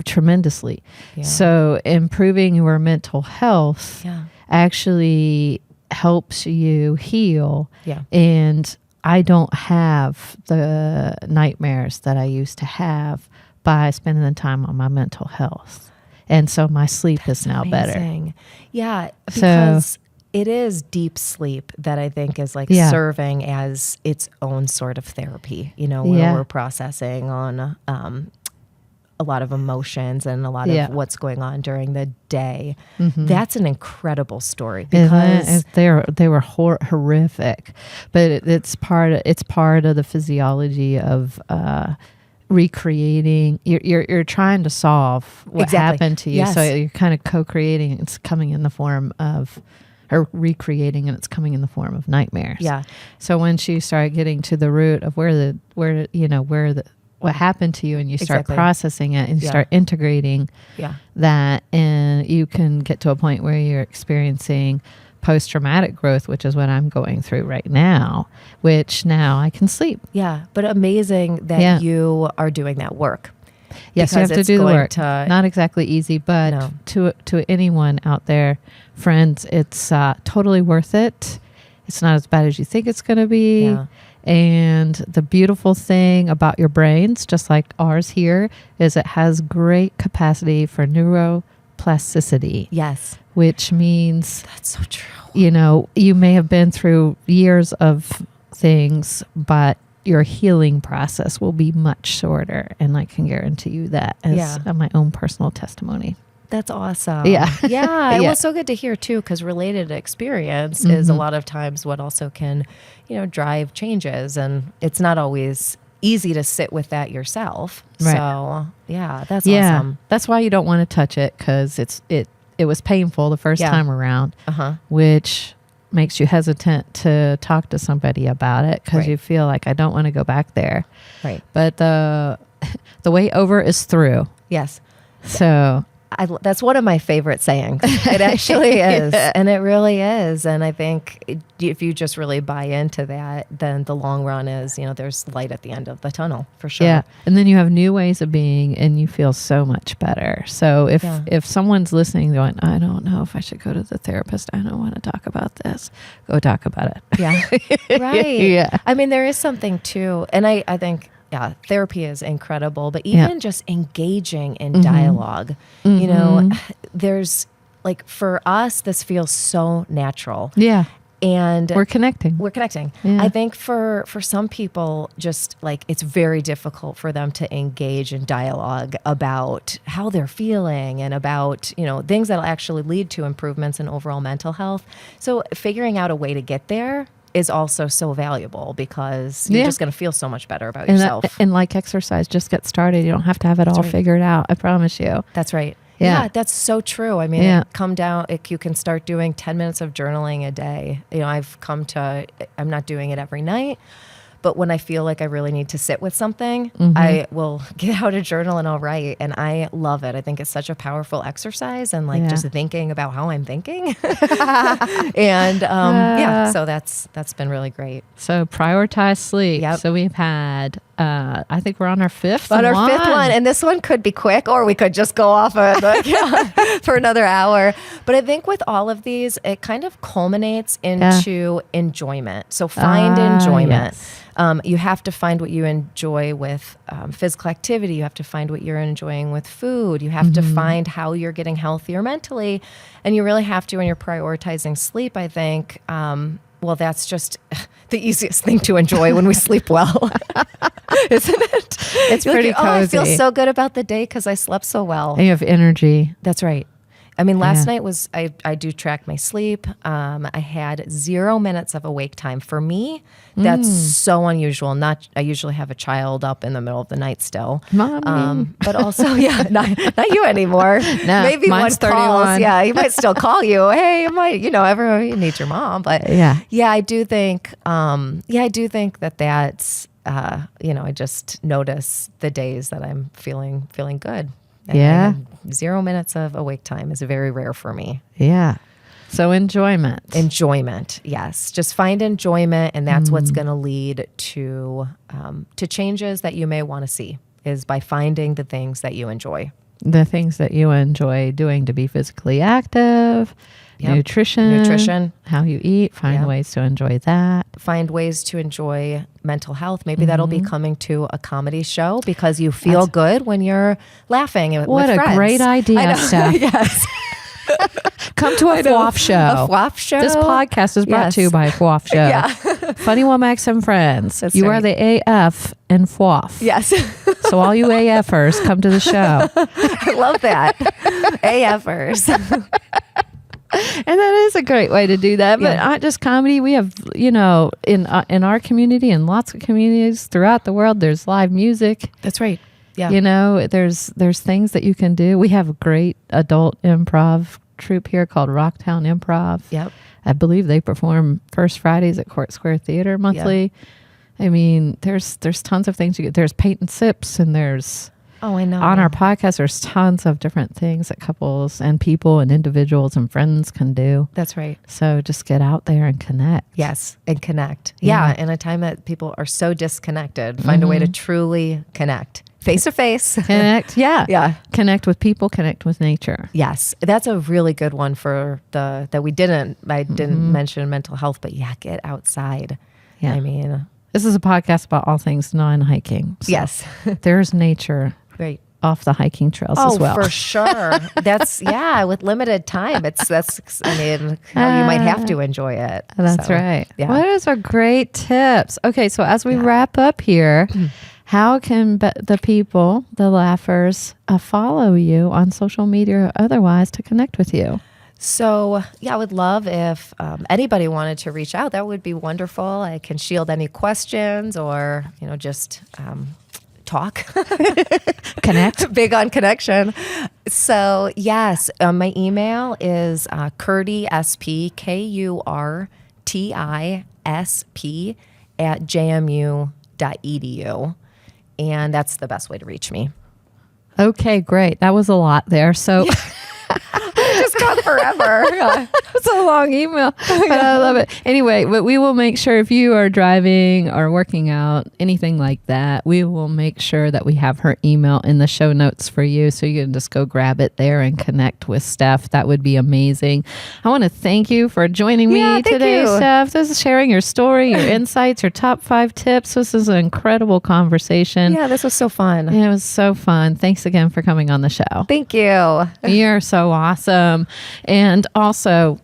Tremendously. Yeah. So improving your mental health actually helps you heal. Yeah. And I don't have the nightmares that I used to have by spending the time on my mental health. And so my sleep is now better. Yeah, because it is deep sleep that I think is like serving as its own sort of therapy, where we're processing on a lot of emotions and a lot of what's going on during the day. That's an incredible story because they were horrific, but it's part of the physiology of recreating. You're trying to solve what happened to you. So you're kind of co-creating. It's coming in the form of, or recreating, and it's coming in the form of nightmares. Yeah. So once you start getting to the root of what happened to you, and you start processing it, and you start integrating that, and you can get to a point where you're experiencing post-traumatic growth, which is what I'm going through right now, which now I can sleep. Yeah. But amazing that you are doing that work. Yes, you have to do the work. Not exactly easy, but to anyone out there, friends, it's totally worth it. It's not as bad as you think it's going to be. Yeah. And the beautiful thing about your brains, just like ours here, is it has great capacity for neuroplasticity. Yes. Which means... That's so true. You may have been through years of things, but your healing process will be much shorter, and I can guarantee you that as my own personal testimony. That's awesome. Yeah. Yeah. It was so good to hear too, because related experience is a lot of times what also can, drive changes, and it's not always easy to sit with that yourself. Right. So that's awesome. That's why you don't want to touch it, because it was painful the first time around, which makes you hesitant to talk to somebody about it, because you feel like, I don't want to go back there. Right. But the way over is through. Yes. So that's one of my favorite sayings. It actually is. And it really is. And I think if you just really buy into that, then the long run is, there's light at the end of the tunnel for sure. Yeah. And then you have new ways of being, and you feel so much better. So if someone's listening going, I don't know if I should go to the therapist, I don't want to talk about this, go talk about it. Yeah. Right. Yeah. I mean, there is something too. And I think, therapy is incredible, but even just engaging in dialogue, there's like, for us, this feels so natural. Yeah. And we're connecting. Yeah. I think for some people, just like, it's very difficult for them to engage in dialogue about how they're feeling and about, things that'll actually lead to improvements in overall mental health. So figuring out a way to get there is also so valuable, because you're just going to feel so much better about yourself. And like exercise, just get started. You don't have to have it all figured out. I promise you. That's right. Yeah, that's so true. I mean, come down, you can start doing 10 minutes of journaling a day. I'm not doing it every night, but when I feel like I really need to sit with something, I will get out a journal and I'll write. And I love it. I think it's such a powerful exercise, and just thinking about how I'm thinking. And so that's been really great. So prioritize sleep. Yep. So we've had, I think we're on our fifth one. And this one could be quick, or we could just go off for another hour. But I think with all of these, it kind of culminates into enjoyment. So find enjoyment. Yes. You have to find what you enjoy with physical activity. You have to find what you're enjoying with food. You have to find how you're getting healthier mentally. And you really have to, when you're prioritizing sleep, I think, that's just the easiest thing to enjoy when we sleep well, isn't it? It's pretty cozy. I feel so good about the day because I slept so well. And you have energy. That's right. I mean, last night was, I do track my sleep. I had 0 minutes of awake time. For me, that's so unusual. I usually have a child up in the middle of the night still. Mommy. But also, not you anymore. No, maybe mine's 31. Yeah, he might still call you. Hey, everyone needs your mom. But I do think, that's, I just notice the days that I'm feeling good. And 0 minutes of awake time is very rare for me. Yeah. So enjoyment, yes. Just find enjoyment, and that's what's going to lead to changes that you may want to see, is by finding the things that you enjoy. The things that you enjoy doing to be physically active, nutrition, how you eat, find ways to enjoy that. Find ways to enjoy mental health. Maybe that'll be coming to a comedy show because you feel good when you're laughing with friends. What a great idea, Steph. Yes. Come to a FWAF show. A FWAF show. This podcast is brought to you by FWAF show. Yeah. Funny Womax and Friends. That's you right. are the AF in FWAF. Yes. So all you AFers, come to the show. I love that. AFers. And that is a great way to do that. But not just comedy. We have, in our community and lots of communities throughout the world, there's live music. That's right. Yeah. There's things that you can do. We have a great adult improv troupe here called Rocktown Improv. Yep. I believe they perform first Fridays at Court Square Theater monthly. Yep. I mean, there's tons of things. There's Paint and Sips, and there's... Oh, I know. On our podcast, there's tons of different things that couples and people and individuals and friends can do. That's right. So just get out there and connect. Yes, and connect. Yeah, in a time that people are so disconnected, find a way to truly connect. Face to face. Connect. Yeah. Yeah. Connect with people, connect with nature. Yes. That's a really good one for I didn't mention mental health, but get outside. Yeah. I mean, this is a podcast about all things non-hiking. So yes. There's nature. Right. Off the hiking trails as well. Oh, for sure. That's, with limited time. How you might have to enjoy it. That's right. Yeah. Those are great tips. Okay. So as we wrap up here, how can the people, the laughers, follow you on social media or otherwise to connect with you? So, I would love if anybody wanted to reach out. That would be wonderful. I can shield any questions or, just talk. Connect. Big on connection. So, yes, my email is Kurti, KURTISP @jmu.edu. And that's the best way to reach me. Okay, great. That was a lot there. So Just gone forever. It's a long email, but I love it. Anyway, but we will make sure if you are driving or working out, anything like that, we will make sure that we have her email in the show notes for you. So you can just go grab it there and connect with Steph. That would be amazing. I want to thank you for joining me today, Steph. This is sharing your story, your insights, your top 5 tips. This is an incredible conversation. Yeah, this was so fun. It was so fun. Thanks again for coming on the show. Thank you. You're so awesome. And also,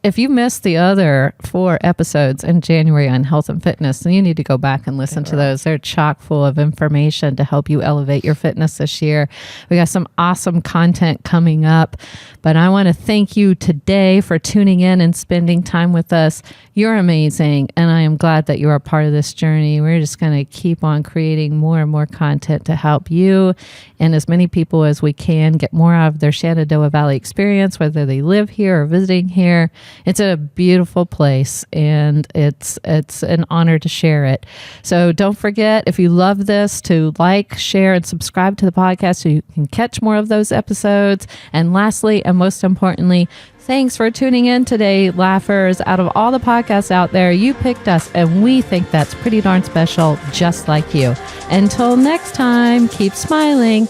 if you missed the other 4 episodes in January on health and fitness, then you need to go back and listen to those. They're chock full of information to help you elevate your fitness this year. We got some awesome content coming up, but I want to thank you today for tuning in and spending time with us. You're amazing, and I am glad that you are part of this journey. We're just going to keep on creating more and more content to help you and as many people as we can get more out of their Shenandoah Valley experience, whether they live here or visiting here. It's a beautiful place, and it's an honor to share it. So don't forget, if you love this, to like, share, and subscribe to the podcast so you can catch more of those episodes. And lastly, and most importantly, thanks for tuning in today, laughers. Out of all the podcasts out there, you picked us, and we think that's pretty darn special, just like you. Until next time, keep smiling.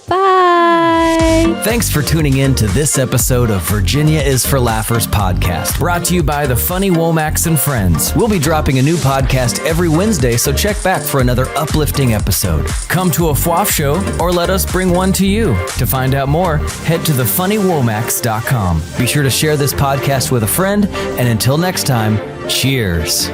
Bye. Thanks for tuning in to this episode of Virginia is for Laughers podcast, brought to you by the Funny Womax and Friends. We'll be dropping a new podcast every Wednesday, so check back for another uplifting episode. Come to a FWAF show or let us bring one to you. To find out more, head to thefunnywomax.com. Be sure to share this podcast with a friend, and until next time, cheers.